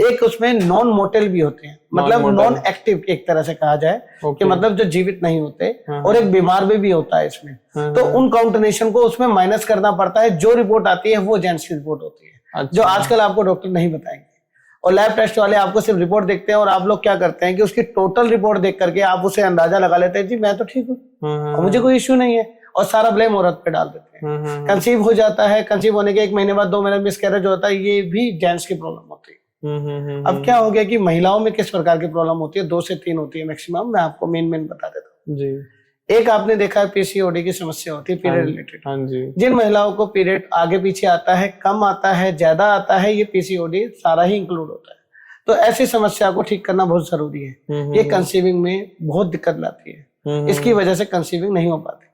एक उसमें नॉन मोटेल भी होते हैं, मतलब नॉन एक्टिव एक तरह से कहा जाए कि मतलब जो जीवित नहीं होते, और एक बीमार भी होता है इसमें। तो उन काउंटिनेशन को उसमें माइनस करना पड़ता है। जो रिपोर्ट आती है वो जेंट्स की रिपोर्ट होती है, जो आजकल आपको डॉक्टर नहीं बताएंगे। और लैब टेस्ट वाले आपको सिर्फ रिपोर्ट देखते हैं, और आप लोग क्या करते हैं कि उसकी टोटल रिपोर्ट देख करके आप उसे अंदाजा लगा लेते हैं जी मैं तो ठीक हूँ, मुझे कोई इश्यू नहीं है, और सारा ब्लेम औरत पे डाल देते हैं। कंसीव हो जाता है, कंसीव होने के 1 महीने बाद 2 महीने मिसकैरेज होता है, ये भी जेंट्स की प्रॉब्लम होती है। अब क्या हो गया कि महिलाओं में किस प्रकार की प्रॉब्लम होती है, 2 से 3 होती है मैक्सिमम। मैं आपको मेन बता देता हूँ जी। एक आपने देखा है पीसीओडी की समस्या होती है, पीरियड रिलेटेड। जिन महिलाओं को पीरियड आगे पीछे आता है, कम आता है, ज्यादा आता है, ये पीसीओडी सारा ही इंक्लूड होता है। तो ऐसी समस्या को ठीक करना बहुत जरूरी है। ये कंसीविंग में बहुत दिक्कत लाती है, इसकी वजह से कंसीविंग नहीं हो पाती।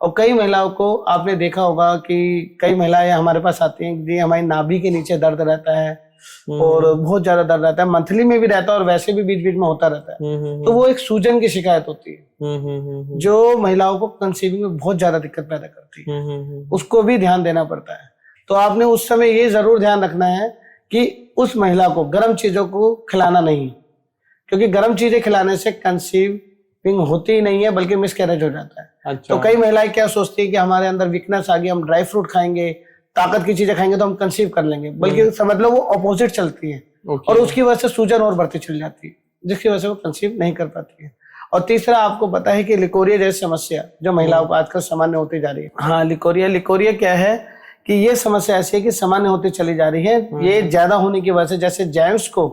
और कई महिलाओं को आपने देखा होगा कि कई महिलाएं हमारे पास आती हैं कि हमारी नाभि के नीचे दर्द रहता है, और बहुत ज्यादा दर्द रहता है, मंथली में भी रहता है और वैसे भी बीच बीच में होता रहता है। तो वो एक सूजन की शिकायत होती है, जो महिलाओं को कंसीविंग में बहुत ज्यादा दिक्कत पैदा करती है। उसको भी ध्यान देना पड़ता है। तो आपने उस समय ये जरूर ध्यान रखना है कि उस महिला को गर्म चीजों को खिलाना नहीं, क्योंकि गर्म चीजें खिलाने से कंसीविंग होती ही नहीं है, बल्कि मिसकैरेज हो जाता है। अच्छा। तो कई महिलाएं क्या सोचती है कि हमारे अंदर वीकनेस आ गई, हम ड्राई फ्रूट खाएंगे, ताकत की चीजें खाएंगे तो हम कंसीव कर लेंगे, बल्कि समझ लो वो ऑपोजिट चलती है। और उसकी वजह से सूजन और बढ़ती चली जाती है, जिसकी वजह से वो कंसीव नहीं कर पाती है। और तीसरा आपको पता है कि लिकोरिया जैसी समस्या जो महिलाओं को आजकल सामान्य होती जा रही है। हाँ, लिकोरिया क्या है कि ये समस्या ऐसी है कि सामान्य होती चली जा रही है। ये ज्यादा होने की वजह से जैसे जेंट्स को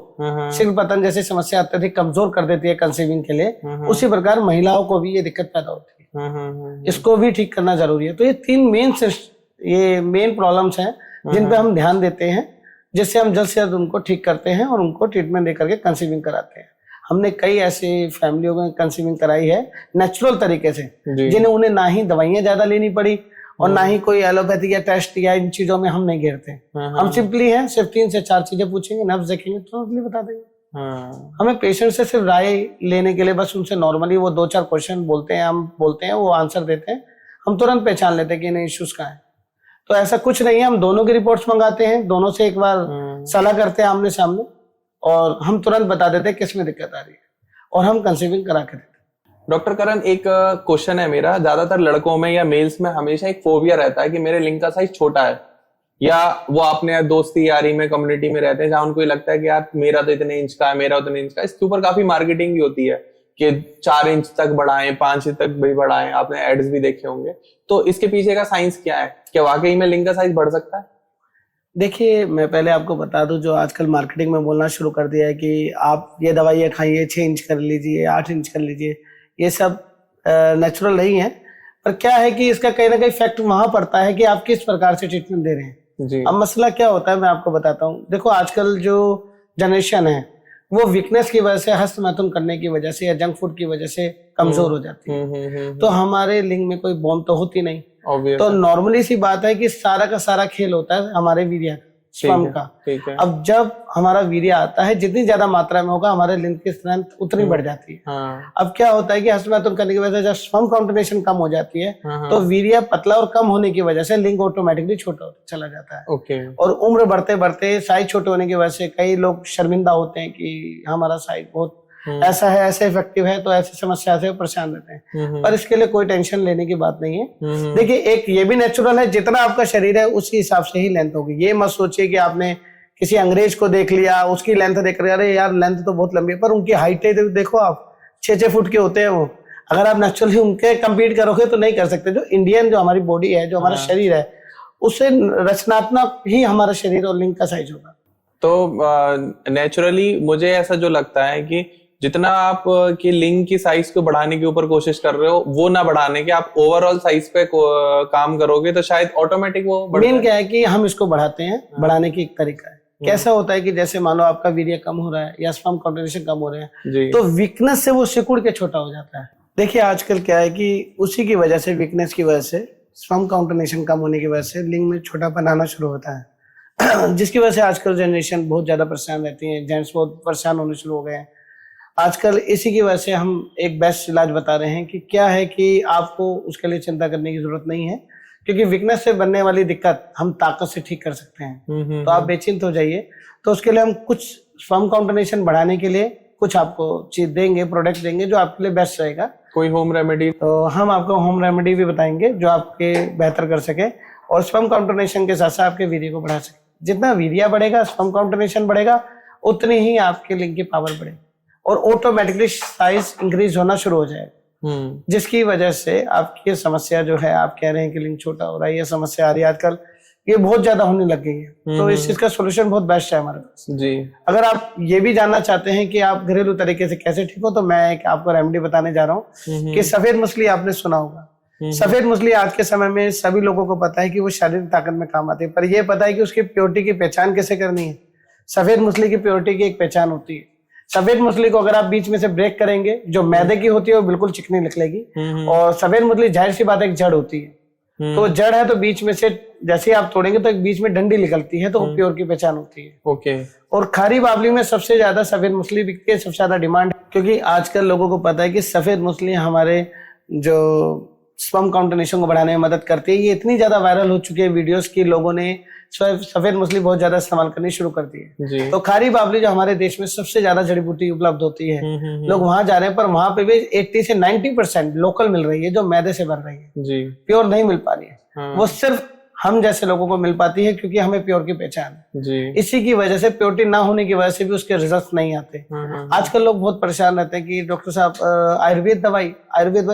शीघ्र पतन जैसी समस्या अत्यधिक कमजोर कर देती है कंसीविंग के लिए, उसी प्रकार महिलाओं को भी ये दिक्कत पैदा होती है। इसको भी ठीक करना जरूरी है। तो ये 3 मेन प्रॉब्लम्स हैं जिन पे हम ध्यान देते हैं, जिससे हम जल्द से जल्द उनको ठीक करते हैं और उनको ट्रीटमेंट दे करके कंसीविंग कराते हैं। हमने कई ऐसी फैमिलियों में कंसीविंग कराई है नेचुरल तरीके से, जिन्हें उन्हें ना ही दवाइयां ज्यादा लेनी पड़ी और ना ही कोई एलोपैथी या टेस्ट या इन चीजों में हम नहीं घेरते। हम सिंपली हैं, सिर्फ 3 से 4 चीजें पूछेंगे, नब्ज देखेंगे तो बता देंगे। हमें पेशेंट से सिर्फ राय लेने के लिए बस उनसे नॉर्मली वो 2-4 क्वेश्चन बोलते हैं, हम बोलते हैं, वो आंसर देते हैं, हम तुरंत पहचान लेते हैं कि इन्हें इश्यूज कहाँ है। तो ऐसा कुछ नहीं है, हम दोनों की रिपोर्ट्स मंगाते हैं, दोनों से एक बार सलाह करते हैं आमने सामने, और हम तुरंत बता देते हैं किस में दिक्कत आ रही है, और हम कंसीविंग करा के देते हैं। डॉक्टर करण, एक क्वेश्चन है मेरा, ज्यादातर लड़कों में या मेल्स में हमेशा एक फोबिया रहता है कि मेरे लिंग का साइज छोटा है, या वो अपने दोस्ती यारी में कम्युनिटी में रहते हैं जहां उनको लगता है कि यार मेरा तो इतने इंच का है, मेरा उतने इंच का। इसके ऊपर काफी मार्केटिंग भी होती है कि 4 इंच तक बढ़ाएं, 5 इंच तक भी बढ़ाएं, आपने एड्स भी देखे होंगे। तो इसके पीछे का साइंस क्या है? क्या वाकई में लिंग का साइज बढ़ सकता है? देखिए, मैं पहले आपको बता दूं, जो आजकल मार्केटिंग में बोलना शुरू कर दिया है कि आप ये दवाइयाँ खाइए, 6 इंच कर लीजिए, 8 इंच कर लीजिए, ये सब नेचुरल नहीं है। पर क्या है कि इसका कहीं ना कहीं इफेक्ट वहां पड़ता है कि आप किस प्रकार से ट्रीटमेंट दे रहे हैं जी। अब मसला क्या होता है मैं आपको बताता हूँ। देखो, आजकल जो जनरेशन है वो वीकनेस की वजह से, हस्तमैथुन करने की वजह से या जंक फूड की वजह से कमजोर हो जाती है। तो हमारे लिंग में कोई बोन तो होती नहीं। तो नॉर्मली सी बात है कि सारा का सारा खेल होता है हमारे वीर्य स्पर्म का। अब जब हमारा वीर्य आता है, जितनी ज्यादा मात्रा में होगा हमारे लिंग की स्ट्रेंथ उतनी बढ़ जाती है। अब क्या होता है कि हस्तमैथुन करने की वजह से जब स्पर्म काउंटिनेशन कम हो जाती है तो वीर्य पतला और कम होने की वजह से लिंग ऑटोमेटिकली छोटा होता चला जाता है। और उम्र बढ़ते बढ़ते साइज छोटे होने की वजह से कई लोग शर्मिंदा होते हैं कि हमारा साइज बहुत ऐसा है, ऐसे इफेक्टिव है, तो ऐसी समस्या से परेशान रहते हैं। पर इसके लिए कोई टेंशन लेने की बात नहीं है। देखिए, एक ये भी नेचुरल है, जितना आपका शरीर है उसी हिसाब से ही लेंथ होगी। ये मत सोचिए कि आपने किसी अंग्रेज को देख लिया, उसकी लेंथ देख रहे, अरे यार लेंथ तो बहुत लंबी है, पर उनकी हाइट देखो आप 6-6 फुट के होते हैं वो। अगर आप नेचुरली उनके कंपीट करोगे तो नहीं कर सकते। जो इंडियन, जो हमारी बॉडी है, जो हमारा शरीर है, उससे रचनात्मक ही हमारा शरीर और लिंग का साइज होगा। तो नेचुरली मुझे ऐसा जो लगता है कि जितना आप की लिंग की साइज को बढ़ाने के ऊपर कोशिश कर रहे हो, वो ना बढ़ाने के, आप ओवरऑल साइज पे काम करोगे तो शायद ऑटोमेटिक वो बढ़ मेन क्या है कि हम इसको बढ़ाते हैं। बढ़ाने की एक तरीका है। कैसा होता है कि जैसे मान लो आपका वीर्य कम हो रहा है या स्पर्म काउंटिनेशन कम हो रहे हैं, तो वीकनेस से वो सिकुड़ के छोटा हो जाता है। देखिए, आजकल क्या है कि उसी की वजह से, वीकनेस की वजह से, स्पर्म काउंटिनेशन कम होने की वजह से लिंग में छोटापन आना शुरू होता है जिसकी वजह से आजकल जनरेशन बहुत ज्यादा परेशान रहती है, जेंट्स बहुत परेशान होने शुरू हो गए हैं। आजकल इसी की वजह से हम एक बेस्ट इलाज बता रहे हैं कि क्या है कि आपको उसके लिए चिंता करने की जरूरत नहीं है, क्योंकि वीकनेस से बनने वाली दिक्कत हम ताकत से ठीक कर सकते हैं। तो आप बेचिंत हो जाइए। तो उसके लिए हम कुछ स्पर्म काउंटिनेशन बढ़ाने के लिए कुछ आपको चीज देंगे, प्रोडक्ट देंगे जो आपके लिए बेस्ट रहेगा। कोई होम रेमेडी? तो हम आपको होम रेमेडी भी बताएंगे जो आपके बेहतर कर सके और स्पर्म काउंटिनेशन के साथ साथ आपके वीर्य को बढ़ा सके। जितना वीर्य बढ़ेगा, स्पर्म काउंटिनेशन बढ़ेगा, उतनी ही आपके लिंग की पावर बढ़ेगी और ऑटोमेटिकली साइज इंक्रीज होना शुरू हो जाएगा, जिसकी वजह से आपकी समस्या जो है, आप कह रहे हैं कि लिंग छोटा हो रहा है, ये समस्या आ रही है आजकल, ये बहुत ज्यादा होने लग गई है। तो इस चीज का सोल्यूशन बहुत बेस्ट है हमारे पास जी। अगर आप ये भी जानना चाहते हैं कि आप घरेलू तरीके से कैसे ठीक हो, तो मैं एक आपको रेमेडी बताने जा रहा हूँ कि सफेद मछली आपने सुना होगा। सफेद मछली आज के समय में सभी लोगों को पता है कि वो शारीरिक ताकत में काम आती है, पर यह पता है कि उसकी प्योरिटी की पहचान कैसे करनी है। सफेद मछली की प्योरिटी की एक पहचान होती है। सफेद मछली को अगर आप बीच में से ब्रेक करेंगे, जो मैदे की होती है वो बिल्कुल चिकनी निकलेगी। और सफेद मछली जाहिर सी बात है एक जड़ होती है, तो जड़ है तो बीच में से जैसे ही आप तोड़ेंगे तो एक बीच में डंडी निकलती है, तो प्योर की पहचान होती है। ओके। और खारी बावली में सबसे ज्यादा सफेद मछली बिकती है, सबसे ज्यादा डिमांड, क्योंकि आजकल लोगों को पता है कि सफेद मछली हमारे जो स्पर्म काउंटिनेशन को बढ़ाने में मदद करती है। ये इतनी ज्यादा वायरल हो चुकी है वीडियोस की लोगों ने सफेद मछली बहुत ज्यादा इस्तेमाल करनी शुरू कर दी है। तो खारी बावली जो हमारे देश में सबसे ज्यादा जड़ी बूटी उपलब्ध होती है, लोग वहां जा रहे हैं, पर वहां पे भी 80 से 90% लोकल मिल रही है, जो मैदे से बन रही है जी। प्योर नहीं मिल पा रही है। वो सिर्फ हम जैसे लोगों को मिल पाती है क्योंकि हमें प्योर की पहचान है जी। इसी की वजह से, प्योरिटी ना होने की वजह से भी उसके रिजल्ट नहीं आते। आजकल लोग बहुत परेशान रहते हैं कि डॉक्टर साहब आयुर्वेद दवाई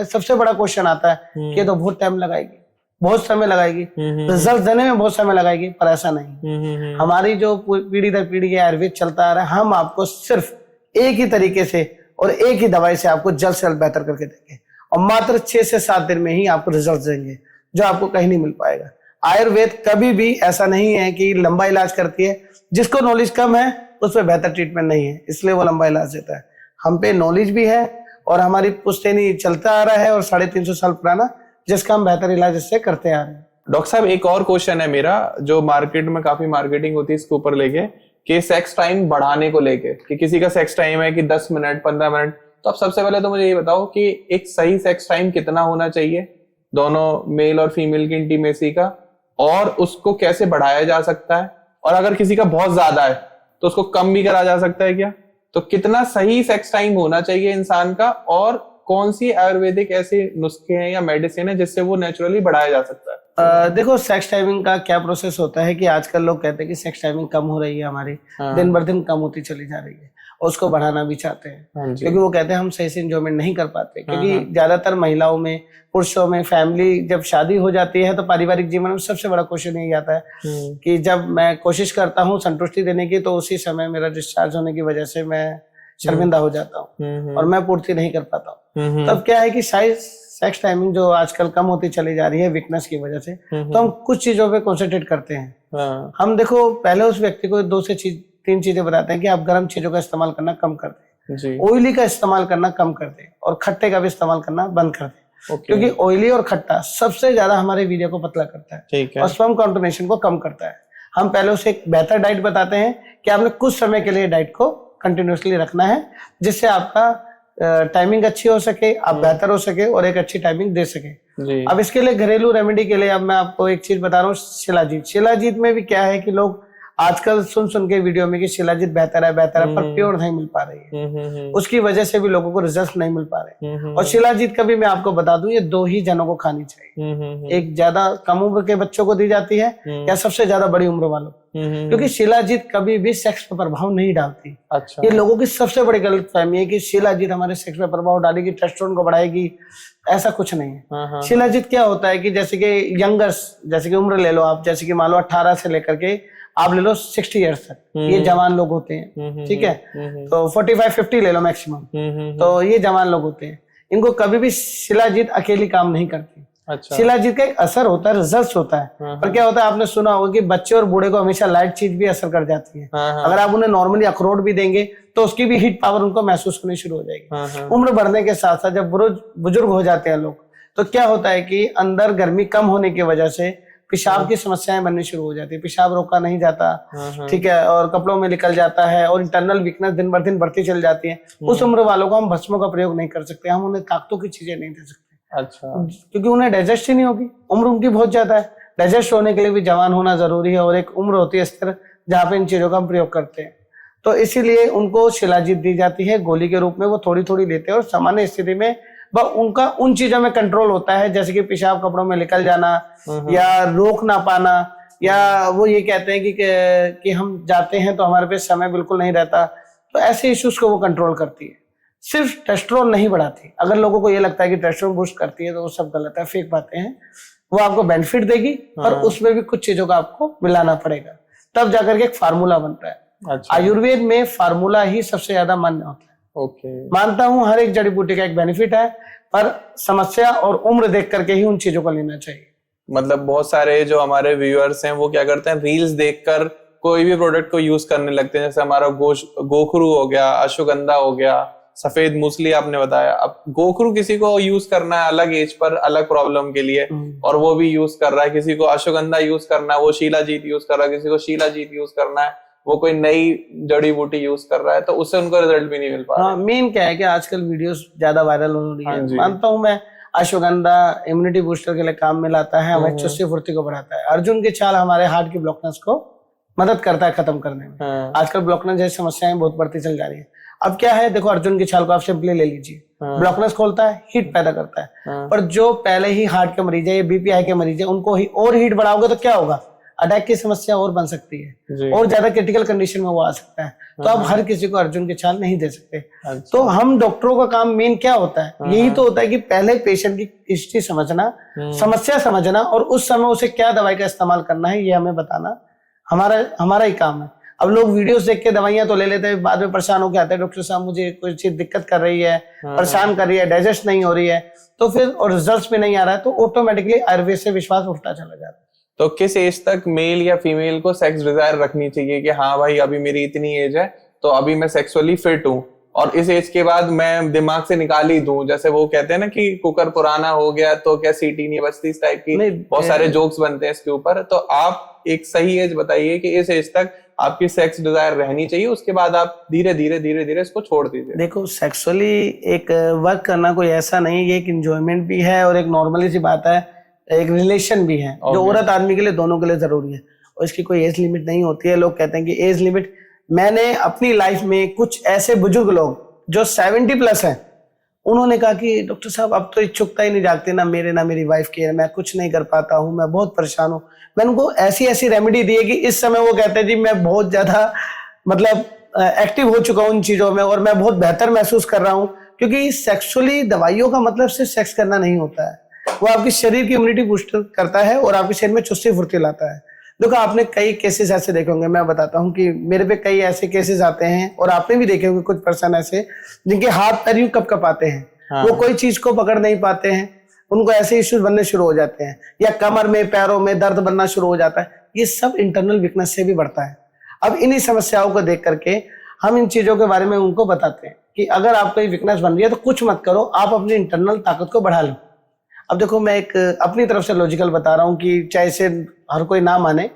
सबसे बड़ा क्वेश्चन आता है कि तो बहुत टाइम लगाएगी, बहुत समय लगाएगी, रिजल्ट देने में बहुत समय लगाएगी, पर ऐसा नहीं। हमारी जो पीढ़ी दर पीढ़ी आयुर्वेद चलता आ रहा है, हम आपको सिर्फ एक ही तरीके से और एक ही दवाई से आपको जल्द से जल्द बेहतर करके देंगे और मात्र 6 से 7 दिन में ही आपको रिजल्ट देंगे, जो आपको कहीं नहीं मिल पाएगा। आयुर्वेद कभी भी ऐसा नहीं है कि लंबा इलाज करती है। जिसको नॉलेज कम है उस पर बेहतर ट्रीटमेंट नहीं है, इसलिए वो लंबा इलाज देता है। हम पे नॉलेज भी है और हमारी पुश्तैनी चलता आ रहा है और 350 साल पुराना, जिसका हम बेहतर इलाज इससे करते आ रहे हैं। डॉक्टर साहब, एक और क्वेश्चन है मेरा, जो मार्केट में काफी मार्केटिंग होती है इसके ऊपर लेके, कि सेक्स टाइम बढ़ाने को लेके, कि किसी का सेक्स टाइम है कि 10 मिनट 15 मिनट, तो आप सबसे पहले तो मुझे ये बताओ कि एक सही सेक्स टाइम कितना होना चाहिए दोनों मेल और फीमेल की इंटीमेसी का, और उसको कैसे बढ़ाया जा सकता है, और अगर किसी का बहुत ज्यादा है तो उसको कम भी करा जा सकता है क्या? तो कितना सही सेक्स टाइम होना चाहिए इंसान का, और कौन सी आयुर्वेदिक ऐसे नुस्खे हैं या मेडिसिन है जिससे वो नेचुरली बढ़ाया जा सकता है? देखो, सेक्स टाइमिंग का क्या प्रोसेस होता है कि आजकल लोग कहते हैं कि सेक्स टाइमिंग कम हो रही है हमारी, दिन भर दिन कम होती चली जा रही है, और उसको बढ़ाना भी चाहते हैं, क्योंकि वो कहते हैं हम सही से एंजॉयमेंट नहीं कर पाते। क्योंकि ज्यादातर महिलाओं में, पुरुषों में, फैमिली जब शादी हो जाती है तो पारिवारिक जीवन में सबसे बड़ा क्वेश्चन यही आता है कि जब मैं कोशिश करता हूँ संतुष्टि देने की, तो उसी समय मेरा डिस्चार्ज होने की वजह से मैं शर्मिंदा हो जाता हूँ और मैं पूर्ति नहीं कर पाता हूँ। तब क्या है कि सेक्स टाइमिंग जो आजकल कम होती चली जा रही है वीकनेस की वजह से, तो हम कुछ चीजों पे कॉन्सेंट्रेट करते हैं। हम देखो, पहले उस व्यक्ति को 2 से 3 चीजें बताते हैं कि आप गर्म चीजों का इस्तेमाल करना कम कर दें, ऑयली का इस्तेमाल करना कम कर दें, और खट्टे का भी इस्तेमाल करना बंद कर दें। क्योंकि ऑयली और खट्टा सबसे ज्यादा हमारे वीर्य को पतला करता है और स्पर्म काउंटिनेशन को कम करता है। हम पहले उसे एक बेहतर डाइट बताते हैं कि आपने कुछ समय के लिए डाइट को कंटिन्यूसली रखना है, जिससे आपका टाइमिंग अच्छी हो सके, आप बेहतर हो सके और एक अच्छी टाइमिंग दे सके। अब इसके लिए घरेलू रेमेडी के लिए अब मैं आपको एक चीज बता रहा हूँ, शिलाजीत। शिलाजीत में भी क्या है कि लोग आजकल सुन के वीडियो में कि शिलाजीत बेहतर है, पर प्योर नहीं मिल पा रही है। उसकी वजह से भी लोगों को रिजल्ट नहीं मिल पा रहे। और शिलाजीत का भी मैं आपको बता दूं, ये 2 ही जनों को खानी चाहिए। एक ज्यादा कम उम्र के बच्चों को दी जाती है या सबसे ज्यादा बड़ी उम्र वालों, क्योंकि शिलाजीत कभी भी सेक्स पर प्रभाव नहीं डालती। अच्छा। ये लोगों की सबसे बड़ी गलतफहमी है कि शिलाजीत हमारे सेक्स पर प्रभाव डालेगी, टेस्टोस्टेरोन को बढ़ाएगी। ऐसा कुछ नहीं है। शिलाजीत क्या होता है कि जैसे कि यंगर्स, जैसे कि उम्र ले लो आप, जैसे कि मान लो 18 से लेकर के आप ले लो 60 ईयर्स तक, ये जवान लोग होते हैं, ठीक है। तो 45-50 ले लो मैक्सिमम, तो ये जवान लोग होते हैं। इनको कभी भी शिलाजीत अकेली काम नहीं करती। अच्छा। शिलाजीत का एक असर होता है, रिजल्ट होता है, पर क्या होता है, आपने सुना होगा कि बच्चे और बूढ़े को हमेशा लाइट चीज भी असर कर जाती है। अगर आप उन्हें नॉर्मली अखरोट भी देंगे तो उसकी भी हीट पावर उनको महसूस होनी शुरू हो जाएगी। उम्र बढ़ने के साथ साथ जब बुजुर्ग हो जाते हैं लोग, तो क्या होता है कि अंदर गर्मी कम होने की वजह से पेशाब की समस्याएं बननी शुरू हो जाती है, पेशाब रोका नहीं जाता, ठीक है, और कपड़ों में निकल जाता है, और इंटरनल वीकनेस दिन ब दिन बढ़ती चल जाती है। उस उम्र वालों को हम भस्मों का प्रयोग नहीं कर सकते, हम उन्हें ताकतों की चीजें नहीं दे सकते। अच्छा। क्योंकि उन्हें डाइजेस्ट ही नहीं होगी, उम्र उनकी बहुत ज्यादा है। डाइजेस्ट होने के लिए भी जवान होना जरूरी है, और एक उम्र होती है स्थिर जहाँ पे इन चीजों का हम प्रयोग करते हैं। तो इसीलिए उनको शिलाजीत दी जाती है गोली के रूप में, वो थोड़ी थोड़ी लेते हैं, और सामान्य स्थिति में उनका उन चीजों में कंट्रोल होता है, जैसे कि पेशाब कपड़ों में निकल जाना, या रोक ना पाना, या वो ये कहते हैं कि हम जाते हैं तो हमारे पे समय बिल्कुल नहीं रहता। तो ऐसे इश्यूज को वो कंट्रोल करती है, सिर्फ टेस्टोस्टेरोन नहीं बढ़ाती। अगर लोगों को ये लगता है कि टेस्टोस्टेरोन बूस्ट करती है तो वो सब गलत है, फेक बातें हैं। वो आपको बेनिफिट देगी, पर उसमें भी कुछ चीजों का आपको मिलाना पड़ेगा, तब जाकर के एक फार्मूला बनता है। अच्छा। आयुर्वेद में फार्मूला ही सबसे ज्यादा मान्य होता है। मानता हूं हर एक जड़ी बूटी का एक बेनिफिट है, पर समस्या और उम्र देख करके ही उन चीजों को लेना चाहिए। मतलब बहुत सारे जो हमारे व्यूअर्स हैं वो क्या करते हैं, रील्स देखकर कोई भी प्रोडक्ट को यूज करने लगते हैं। जैसे हमारा गोखरू हो गया, अश्वगंधा हो गया, सफेद मूसली आपने बताया। अब गोखरू किसी को यूज करना है अलग एज पर, अलग प्रॉब्लम के लिए, और वो भी यूज कर रहा है। किसी को अश्वगंधा यूज करना है, वो शिलाजीत यूज कर रहा है। किसी को शिलाजीत यूज करना है, वो कोई नई जड़ी बूटी यूज कर रहा है, तो उससे उनको रिजल्ट भी नहीं मिल पा रहा। हाँ, मेन क्या है कि आजकल वीडियोस ज्यादा वायरल हो रही है। मानता हूं मैं, अश्वगंधा इम्यूनिटी बूस्टर के लिए काम में लाता है, हमें चुस्ती फुर्ती को बढ़ाता है। अर्जुन की छाल हमारे हार्ट की ब्लॉकनेस को मदद करता है खत्म करने में। आजकल ब्लॉकनेस जैसी समस्याएं बहुत बढ़ती चल जा रही है। अब क्या है, देखो अर्जुन की छाल को आप सिंपली ले लीजिए, ब्लॉकनेस खोलता है, हीट पैदा करता है। पर जो पहले ही हार्ट के मरीज है या बीपीआई के मरीज है, उनको ही और हीट बढ़ाओगे तो क्या होगा, अटैक की समस्या और बन सकती है, और ज्यादा क्रिटिकल कंडीशन में वो आ सकता है। तो आप हर किसी को अर्जुन की छाल नहीं दे सकते। तो हम डॉक्टरों का काम मेन क्या होता है, यही तो होता है कि पहले पेशेंट की हिस्ट्री समझना, समस्या समझना, और उस समय उसे क्या दवाई का इस्तेमाल करना है ये हमें बताना हमारा ही काम है। अब लोग वीडियोस देख के दवाइयां तो ले लेते हैं, बाद में परेशान होकर आते हैं, डॉक्टर साहब मुझे कोई चीज दिक्कत कर रही है, परेशान कर रही है, डाइजेस्ट नहीं हो रही है, तो फिर और रिजल्ट्स भी नहीं आ रहा है, तो ऑटोमेटिकली आयुर्वेद से विश्वास उठता चला जाता है। तो किस एज तक मेल या फीमेल को सेक्स डिजायर रखनी चाहिए कि हाँ भाई अभी मेरी इतनी एज है तो अभी मैं सेक्सुअली फिट हूँ, और इस एज के बाद मैं दिमाग से निकाल ही दूं? जैसे वो कहते हैं ना कि कुकर पुराना हो गया तो क्या सीटी नहीं बजती, इस टाइप की बहुत सारे जोक्स बनते हैं इसके ऊपर। तो आप एक सही एज बताइए कि इस एज तक आपकी सेक्स डिजायर रहनी चाहिए, उसके बाद आप धीरे धीरे इसको छोड़ दीजिए। देखो, सेक्सुअली एक वर्क करना कोई ऐसा नहीं, ये एक एंजॉयमेंट भी है और एक नॉर्मली सी बात है, एक रिलेशन भी है जो औरत आदमी के लिए, दोनों के लिए जरूरी है, और इसकी कोई एज लिमिट नहीं होती है। लोग कहते हैं कि एज लिमिट, मैंने अपनी लाइफ में कुछ ऐसे बुजुर्ग लोग जो 70+ हैं, उन्होंने कहा कि डॉक्टर साहब अब तो इच्छुकता ही नहीं जागती, ना मेरे ना मेरी वाइफ की, मैं कुछ नहीं कर पाता हूँ, मैं बहुत परेशान हूँ। मैंने उनको ऐसी रेमेडी दी है कि इस समय वो कहते हैं जी मैं बहुत ज्यादा मतलब एक्टिव हो चुका हूँ उन चीजों में, और मैं बहुत बेहतर महसूस कर रहा हूँ। क्योंकि सेक्सुअली दवाइयों का मतलब सिर्फ सेक्स करना नहीं होता है, वो आपकी शरीर की इम्यूनिटी बूस्ट करता है और आपके शरीर में चुस्ती फुर्ती लाता है। देखो, आपने कई केसेस ऐसे देखे होंगे, मैं बताता हूँ कि मेरे पे कई ऐसे केसेस आते हैं, और आपने भी देखे होंगे कुछ पर्सन ऐसे जिनके हाथ पैर यूं कपकपाते हैं। वो कोई चीज को पकड़ नहीं पाते हैं, उनको ऐसे इश्यूज बनने शुरू हो जाते हैं, या कमर में पैरों में दर्द बनना शुरू हो जाता है। ये सब इंटरनल वीकनेस से भी बढ़ता है। अब इन्हीं समस्याओं को देख करके हम इन चीजों के बारे में उनको बताते हैं कि अगर आपको ये वीकनेस बन रही है तो कुछ मत करो, आप अपनी इंटरनल ताकत को बढ़ा लो। अब देखो, मैं एक अपनी तरफ से लॉजिकल बता रहा हूँ कि चाहे इसे हर कोई ना माने।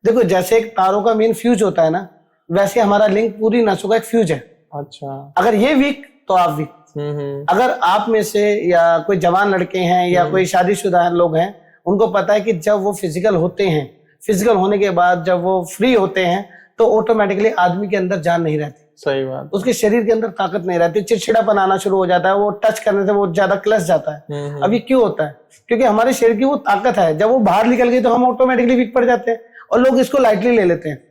देखो, जैसे एक तारों का मेन फ्यूज होता है ना, वैसे हमारा लिंक पूरी नसों का एक फ्यूज है। अच्छा। अगर ये वीक तो आप वीक। अगर आप में से या कोई जवान लड़के हैं या कोई शादीशुदा लोग हैं, उनको पता है कि जब वो फिजिकल होते हैं, फिजिकल होने के बाद जब वो फ्री होते हैं तो ऑटोमेटिकली आदमी के अंदर जान नहीं रहती। सही बात। उसके शरीर के अंदर ताकत नहीं रहती, चिड़चिड़ापन आना शुरू हो जाता है, वो टच करने से वो ज्यादा क्लस जाता है। अब ये क्यों होता है? क्योंकि हमारे शरीर की वो ताकत है, जब वो बाहर निकल गई तो हम ऑटोमेटिकली वीक पड़ जाते हैं, और लोग इसको लाइटली ले लेते हैं।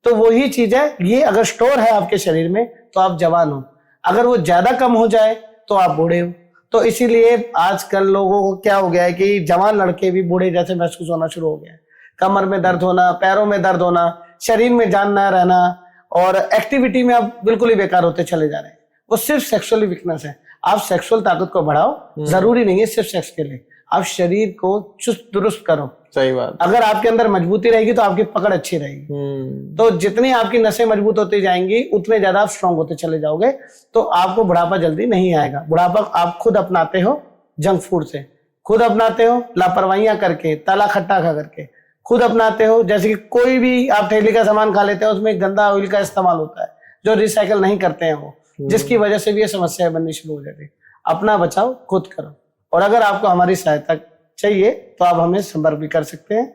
तो वही चीज है, ये अगर स्टोर है आपके शरीर में तो आप जवान हो, अगर वो ज्यादा कम हो जाए तो आप बूढ़े हो। तो इसीलिए आजकल लोगों को क्या हो गया है कि जवान लड़के भी बूढ़े जैसे महसूस होना शुरू हो गया है। कमर में दर्द होना, पैरों में दर्द होना, शरीर में जान ना रहना, और एक्टिविटी में आप बिल्कुल ही बेकार होते चले जा रहे हैं। वो सिर्फ सेक्सुअल वीकनेस है। आप सेक्सुअल ताकत को बढ़ाओ, जरूरी नहीं है सिर्फ सेक्स के लिए, आप शरीर को चुस्त दुरुस्त करो। सही बात। अगर आपके अंदर मजबूती रहेगी तो आपकी पकड़ अच्छी रहेगी। तो जितनी आपकी नसें मजबूत होती जाएंगी उतने ज्यादा आप स्ट्रांग होते चले जाओगे, तो आपको बुढ़ापा जल्दी नहीं आएगा। बुढ़ापा आप खुद अपनाते हो, जंक फूड से खुद अपनाते हो, लापरवाहियां करके, तला खट्टा खा करके, खुद अपनाते हो, जैसे कि कोई भी आप ठेले का सामान खा लेते हो उसमें गंदा ऑयल का इस्तेमाल होता है जो रिसाइकल नहीं करते हैं वो, जिसकी वजह से भी ये समस्याएं बननी शुरू हो जाती है। अपना बचाव खुद करो, और अगर आपको हमारी सहायता चाहिए तो आप हमें संपर्क भी कर सकते हैं।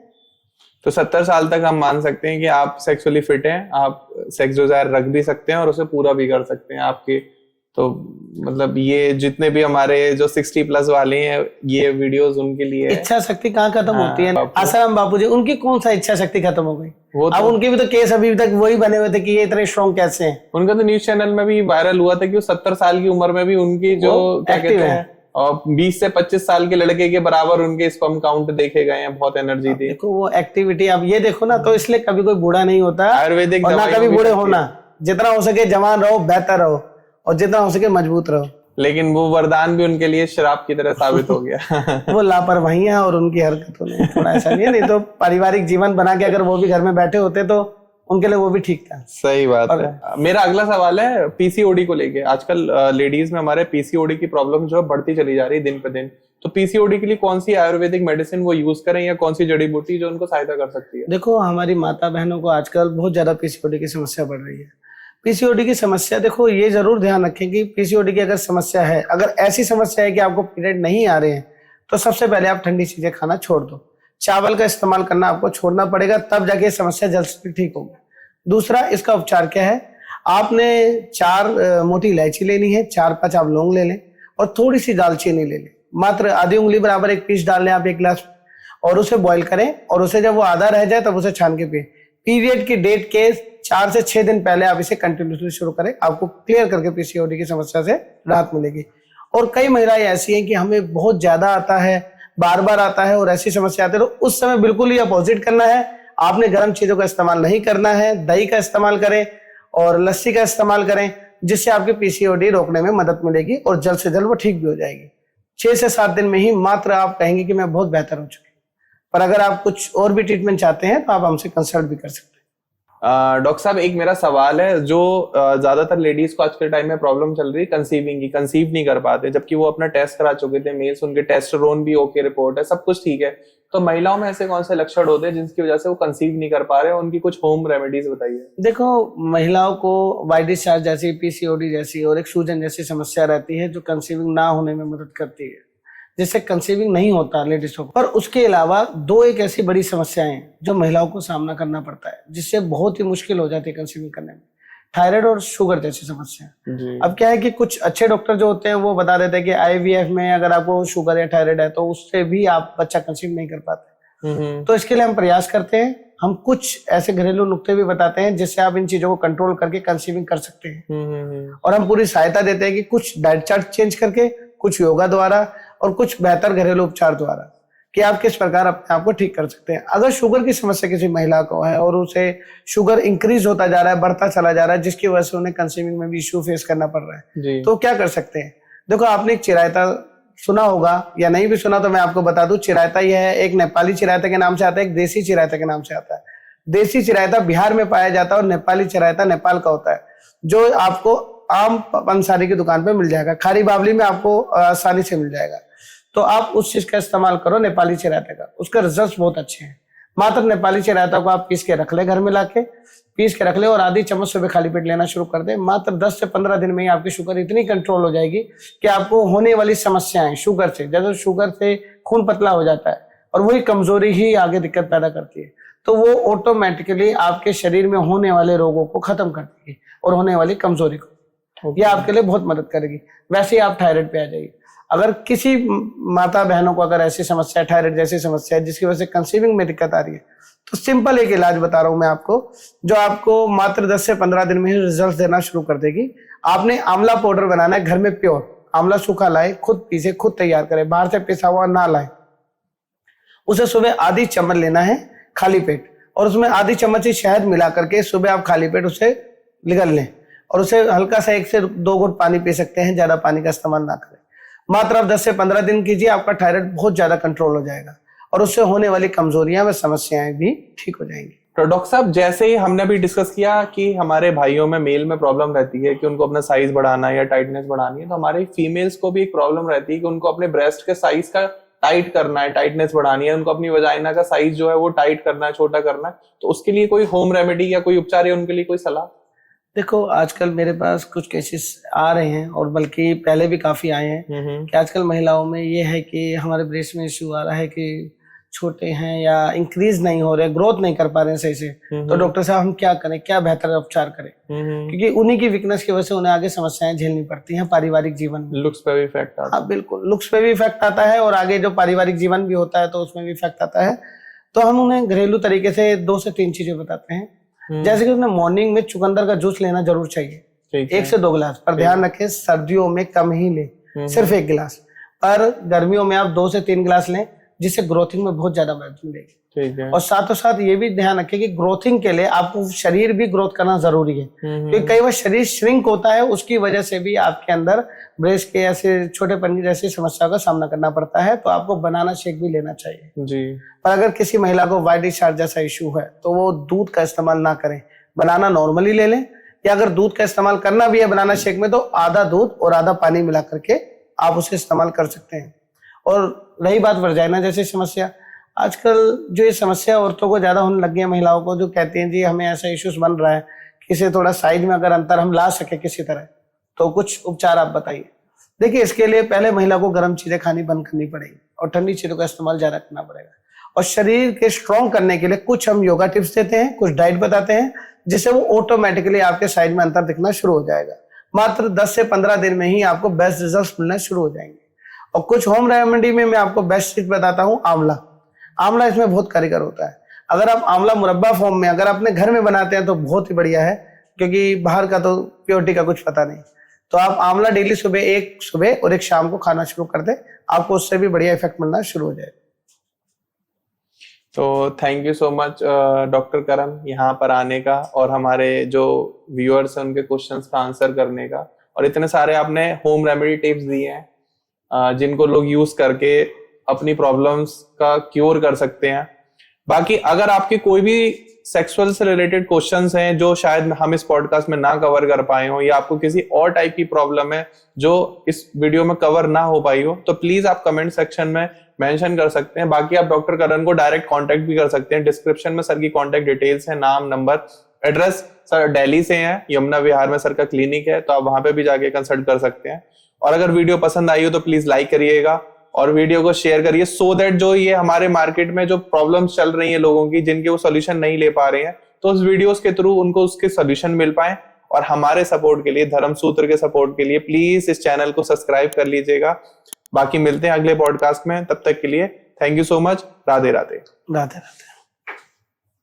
तो 70 साल तक हम मान सकते हैं कि आप सेक्सुअली फिट हैं, आप सेक्स डिजायर रख भी सकते हैं और उसे पूरा भी कर सकते हैं आपके। तो मतलब ये जितने भी हमारे जो 60+ वाले हैं, ये वीडियोस उनके लिए है। इच्छा शक्ति कहाँ खत्म होती है? आसाराम बापू जी, उनकी कौन सा इच्छा शक्ति खत्म हो गई? अब उनके भी तो केस अभी तक वही बने हुए थे कि ये इतने स्ट्रॉन्ग कैसे हैं। उनका तो न्यूज चैनल में भी वायरल हुआ था कि वो 70 साल की उम्र में भी उनकी जो क्या कहते हैं और 20 से 25 साल के लड़के के बराबर उनके स्पर्म काउंट देखे गए हैं, बहुत एनर्जी थी। देखो वो एक्टिविटी आप ये देखो ना, तो इसलिए कभी कोई बूढ़ा नहीं होता, आयुर्वेदिक और ना कभी बूढ़े होना। जितना हो सके जवान रहो, बेहतर रहो, और जितना हो सके मजबूत रहो। लेकिन वो वरदान भी उनके लिए शराब की तरह साबित हो गया। वो लापरवाहियां और उनकी हरकतों ने थोड़ा ऐसा नहीं तो पारिवारिक जीवन बना के अगर वो भी घर में बैठे होते तो उनके लिए वो भी ठीक था। सही बात है। मेरा अगला सवाल है पीसीओडी को लेके। आजकल लेडीज में हमारे पीसीओडी की प्रॉब्लम जो है बढ़ती चली जा रही है दिन पे दिन। तो पीसीओडी के लिए कौन सी आयुर्वेदिक मेडिसिन वो यूज करें या कौन सी जड़ी बूटी जो उनको सहायता कर सकती है? देखो हमारी माता बहनों को आजकल बहुत ज्यादा पीसीओडी की समस्या बढ़ रही है। पीसीओडी की समस्या, देखो ये जरूर ध्यान रखें कि पीसीओडी की अगर समस्या है, अगर ऐसी समस्या है कि आपको पीरियड नहीं आ रहे हैं, तो सबसे पहले आप ठंडी चीजें खाना छोड़ दो। चावल का इस्तेमाल करना आपको छोड़ना पड़ेगा, तब जाके समस्या जल्द से ठीक होगी। दूसरा, इसका उपचार क्या है? आपने 4 मोटी इलायची लेनी है, 4-5 आप लौंग ले लें और थोड़ी सी दालचीनी ले लें। मात्र आधी उंगली बराबर एक पीस डाल लें आप 1 गिलास, और उसे बॉईल करें, और उसे जब वो आधा रह जाए तब उसे छान के पिए। पीरियड की डेट के 4 से 6 दिन पहले आप इसे कंटिन्यूसली शुरू करें, आपको क्लियर करके पीसीओडी की समस्या से राहत मिलेगी। और कई महिलाएं ऐसी हैं कि हमें बहुत ज्यादा आता है, बार बार आता है और ऐसी समस्या आती है, तो उस समय बिल्कुल ही अपोजिट करना है। आपने गर्म चीजों का इस्तेमाल नहीं करना है, दही का इस्तेमाल करें और लस्सी का इस्तेमाल करें, जिससे आपकी पीसीओडी रोकने में मदद मिलेगी और जल्द से जल्द वो ठीक भी हो जाएगी। 6 से 7 दिन में ही मात्र आप कहेंगे कि मैं बहुत बेहतर हो चुकी हूँ। पर अगर आप कुछ और भी ट्रीटमेंट चाहते हैं तो आप हमसे कंसल्ट भी कर सकते हैं। डॉक्टर साहब, एक मेरा सवाल है, जो ज्यादातर लेडीज को आज के टाइम में प्रॉब्लम चल रही है कंसीविंग की, कंसीव नहीं कर पाते, जबकि वो अपना टेस्ट करा चुके थे, मेल्स उनके टेस्टोस्टेरोन भी ओके रिपोर्ट है, सब कुछ ठीक है। तो महिलाओं में ऐसे कौन से लक्षण होते हैं जिसकी वजह से वो कंसीव नहीं कर पा रहे हैं? उनकी कुछ होम रेमेडीज बताइए। देखो महिलाओं को वाइट डिस्चार्ज जैसी, पीसीओडी जैसी और एक सूजन जैसी समस्या रहती है जो कंसीविंग ना होने में मदद करती है, जिससे कंसीविंग नहीं होता लेडीज को। पर उसके अलावा 2 एक ऐसी बड़ी समस्याएं हैं जो महिलाओं को सामना करना पड़ता है, जिससे बहुत ही मुश्किल हो जाती है कंसीविंग करने में। थायराइड और शुगर जैसी समस्या। अब क्या है कि कुछ अच्छे डॉक्टर जो होते हैं वो बता देते हैं कि आईवीएफ में अगर आपको शुगर या थायराइड है तो उससे भी आप बच्चा कंसीव नहीं कर पाते। तो इसके लिए हम प्रयास करते हैं, हम कुछ ऐसे घरेलू नुक्ते भी बताते हैं जिससे आप इन चीजों को कंट्रोल करके कंसीविंग कर सकते हैं। और हम पूरी सहायता देते हैं कि कुछ डाइट चार्ट चेंज करके, कुछ योगा द्वारा और कुछ बेहतर घरेलू उपचार द्वारा, कि आप किस प्रकार अपने आप को ठीक कर सकते हैं। अगर शुगर की समस्या किसी महिला को है और उसे शुगर इंक्रीज होता जा रहा है, बढ़ता चला जा रहा है, जिसकी वजह से उन्हें कंसीविंग में भी इश्यू फेस करना पड़ रहा है, तो क्या कर सकते हैं? देखो आपने एक चिरायता सुना होगा या नहीं भी सुना तो मैं आपको बता दूं। चिरायता यह है, एक नेपाली चिरायता के नाम से आता है, एक देसी चिरायता के नाम से आता है। देसी चिरायता बिहार में पाया जाता है और नेपाली चिरायता नेपाल का होता है, जो आपको आम पंसारी की दुकान पे मिल जाएगा, खारी बावली में आपको आसानी से मिल जाएगा। तो आप उस चीज का इस्तेमाल करो, नेपाली चिरायता का, उसके रिजल्ट बहुत अच्छे हैं। मात्र नेपाली चिरायता को आप पीस के रख ले, घर में लाके पीस के रख ले और आधी चम्मच सुबह खाली पेट लेना शुरू कर दे। मात्र 10 से 15 दिन में ही आपकी शुगर इतनी कंट्रोल हो जाएगी कि आपको होने वाली समस्याएं शुगर से, जैसे शुगर से खून पतला हो जाता है और वही कमजोरी ही आगे दिक्कत पैदा करती है, तो वो ऑटोमेटिकली आपके शरीर में होने वाले रोगों को खत्म कर देगी और होने वाली कमजोरी को, ये आपके लिए बहुत मदद करेगी। वैसे ही आप थायराइड पे आ जाइए। अगर किसी माता बहनों को अगर ऐसी समस्या, थायराइड जैसी समस्या है जिसकी वजह से कंसीविंग में दिक्कत आ रही है, तो सिंपल एक इलाज बता रहा हूं मैं आपको, जो आपको मात्र 10 से 15 दिन में ही रिजल्ट देना शुरू कर देगी। आपने आंवला पाउडर बनाना है घर में, प्योर आंवला सूखा लाए, खुद पीसे, खुद तैयार करें, बाहर से पिसा हुआ ना लाए। उसे सुबह आधी चम्मच लेना है खाली पेट, और उसमें आधी चम्मच ही शहद मिला करके सुबह आप खाली पेट उसे निगल लें और उसे हल्का सा 1 से 2 घूंट पानी पी सकते हैं, ज्यादा पानी का इस्तेमाल ना करें। मात्र आप 10 से 15 दिन कीजिए, आपका थायराइड बहुत ज्यादा कंट्रोल हो जाएगा और उससे होने वाली कमजोरियां व समस्याएं भी ठीक हो जाएंगी। तो डॉक्टर साहब, जैसे ही हमने भी डिस्कस किया कि हमारे भाइयों में मेल में प्रॉब्लम रहती है कि उनको अपना साइज बढ़ाना है या टाइटनेस बढ़ानी है, तो हमारे फीमेल्स को भी एक प्रॉब्लम रहती है कि उनको अपने ब्रेस्ट के साइज का टाइट करना है, टाइटनेस बढ़ानी है, उनको अपनी वजाइना का साइज जो है वो टाइट करना है, छोटा करना है, तो उसके लिए कोई होम रेमेडी या कोई उपचार है, उनके लिए कोई सलाह? देखो आजकल मेरे पास कुछ केसेस आ रहे हैं और बल्कि पहले भी काफी आए हैं कि आजकल महिलाओं में ये है कि हमारे ब्रेस्ट में इश्यू आ रहा है कि छोटे हैं या इंक्रीज नहीं हो रहे, ग्रोथ नहीं कर पा रहे हैं सही से। तो डॉक्टर साहब हम क्या करें, क्या बेहतर उपचार करें? क्योंकि उन्हीं की वीकनेस की वजह से उन्हें आगे समस्याएं झेलनी पड़ती हैं पारिवारिक जीवन में। लुक्स पे भी इफेक्ट आता है। हाँ बिल्कुल, लुक्स पे भी इफेक्ट आता है और आगे जो पारिवारिक जीवन भी होता है तो उसमें भी इफेक्ट आता है। तो हम उन्हें घरेलू तरीके से 2 से 3 चीजें बताते हैं। जैसे कि उन्हें मॉर्निंग में चुकंदर का जूस लेना जरूर चाहिए, 1 से 2 गिलास, पर ध्यान रखें सर्दियों में कम ही ले, सिर्फ 1 गिलास, पर गर्मियों में आप 2 से 3 गिलास लें, जिससे ग्रोथिंग में बहुत ज्यादा मदद मिलेगी। ठीक है। और साथों साथ ये भी ध्यान रखें कि ग्रोथिंग के लिए आपको शरीर भी ग्रोथ करना जरूरी है, क्योंकि कई बार शरीर श्रिंक होता है, उसकी वजह से भी आपके अंदर ब्रेस्ट के ऐसे छोटेपन की जैसी समस्याओं का सामना करना पड़ता है। तो आपको बनाना शेक भी लेना चाहिए जी। पर अगर किसी महिला को व्हाइट डिस्चार्ज जैसा इशू है तो वो दूध का इस्तेमाल ना करें, बनाना नॉर्मली ले लें, या अगर दूध का इस्तेमाल करना भी है बनाना शेक में तो आधा दूध और आधा पानी मिला करके आप उसे इस्तेमाल कर सकते हैं। और रही बात वर्जाइना जैसी समस्या, आजकल जो ये समस्या औरतों को ज्यादा होने लगी है, महिलाओं को, जो कहती हैं जी हमें ऐसा इश्यूज बन रहा है कि इसे थोड़ा साइड में अगर अंतर हम ला सके किसी तरह, तो कुछ उपचार आप बताइए। देखिए इसके लिए पहले महिला को गर्म चीजें खानी बंद करनी पड़ेगी और ठंडी चीजों का इस्तेमाल ज्यादा करना पड़ेगा। और शरीर के स्ट्रॉन्ग करने के लिए कुछ हम योगा टिप्स देते हैं, कुछ डाइट बताते हैं, जिससे वो ऑटोमेटिकली आपके साइड में अंतर दिखना शुरू हो जाएगा। मात्र 10 से 15 दिन में ही आपको बेस्ट रिजल्ट मिलना शुरू हो जाएंगे। और कुछ होम रेमेडी में मैं आपको बेस्ट चीज बताता हूँ, आंवला। आंवला इसमें बहुत कारगर होता है। अगर आप आंवला मुरब्बा फॉर्म में अगर अपने घर में बनाते हैं तो बहुत ही बढ़िया है, क्योंकि बाहर का तो प्योरिटी का कुछ पता नहीं। तो आप आंवला डेली एक सुबह और एक शाम को खाना शुरू कर दें, आपको उससे भी बढ़िया इफेक्ट मिलना शुरू हो जाएगा। तो thank you so much doctor Karan, यहाँ पर आने का और हमारे जो व्यूअर्स हैं उनके क्वेश्चंस का आंसर करने का, और इतने सारे आपने होम रेमेडी टिप्स दिए हैं जिनको लोग यूज करके अपनी प्रॉब्लम्स का क्योर कर सकते हैं। बाकी अगर आपके कोई भी सेक्सुअल से रिलेटेड क्वेश्चंस हैं जो शायद हम इस पॉडकास्ट में ना कवर कर पाए हो, या आपको किसी और टाइप की प्रॉब्लम है जो इस वीडियो में कवर ना हो पाई हो, तो प्लीज आप कमेंट सेक्शन में मेंशन कर सकते हैं। बाकी आप डॉक्टर करण को डायरेक्ट कांटेक्ट भी कर सकते हैं। डिस्क्रिप्शन में सर की कांटेक्ट डिटेल्स है, नाम, नंबर, एड्रेस। सर दिल्ली से हैं, यमुना विहार में सर का क्लिनिक है, तो आप वहां पे भी जाके कंसल्ट कर सकते हैं। और अगर वीडियो पसंद आई हो तो प्लीज लाइक करिएगा और वीडियो को शेयर करिए, सो दैट जो ये हमारे मार्केट में जो प्रॉब्लम्स चल रही है लोगों की, जिनके वो सोल्यूशन नहीं ले पा रहे हैं, तो उस वीडियोस के थ्रू उनको उसके सोल्यूशन मिल पाए। और हमारे सपोर्ट के लिए, धर्म सूत्र के सपोर्ट के लिए प्लीज इस चैनल को सब्सक्राइब कर लीजिएगा। बाकी मिलते हैं अगले पॉडकास्ट में, तब तक के लिए thank you so much. Radhe Radhe. Radhe Radhe.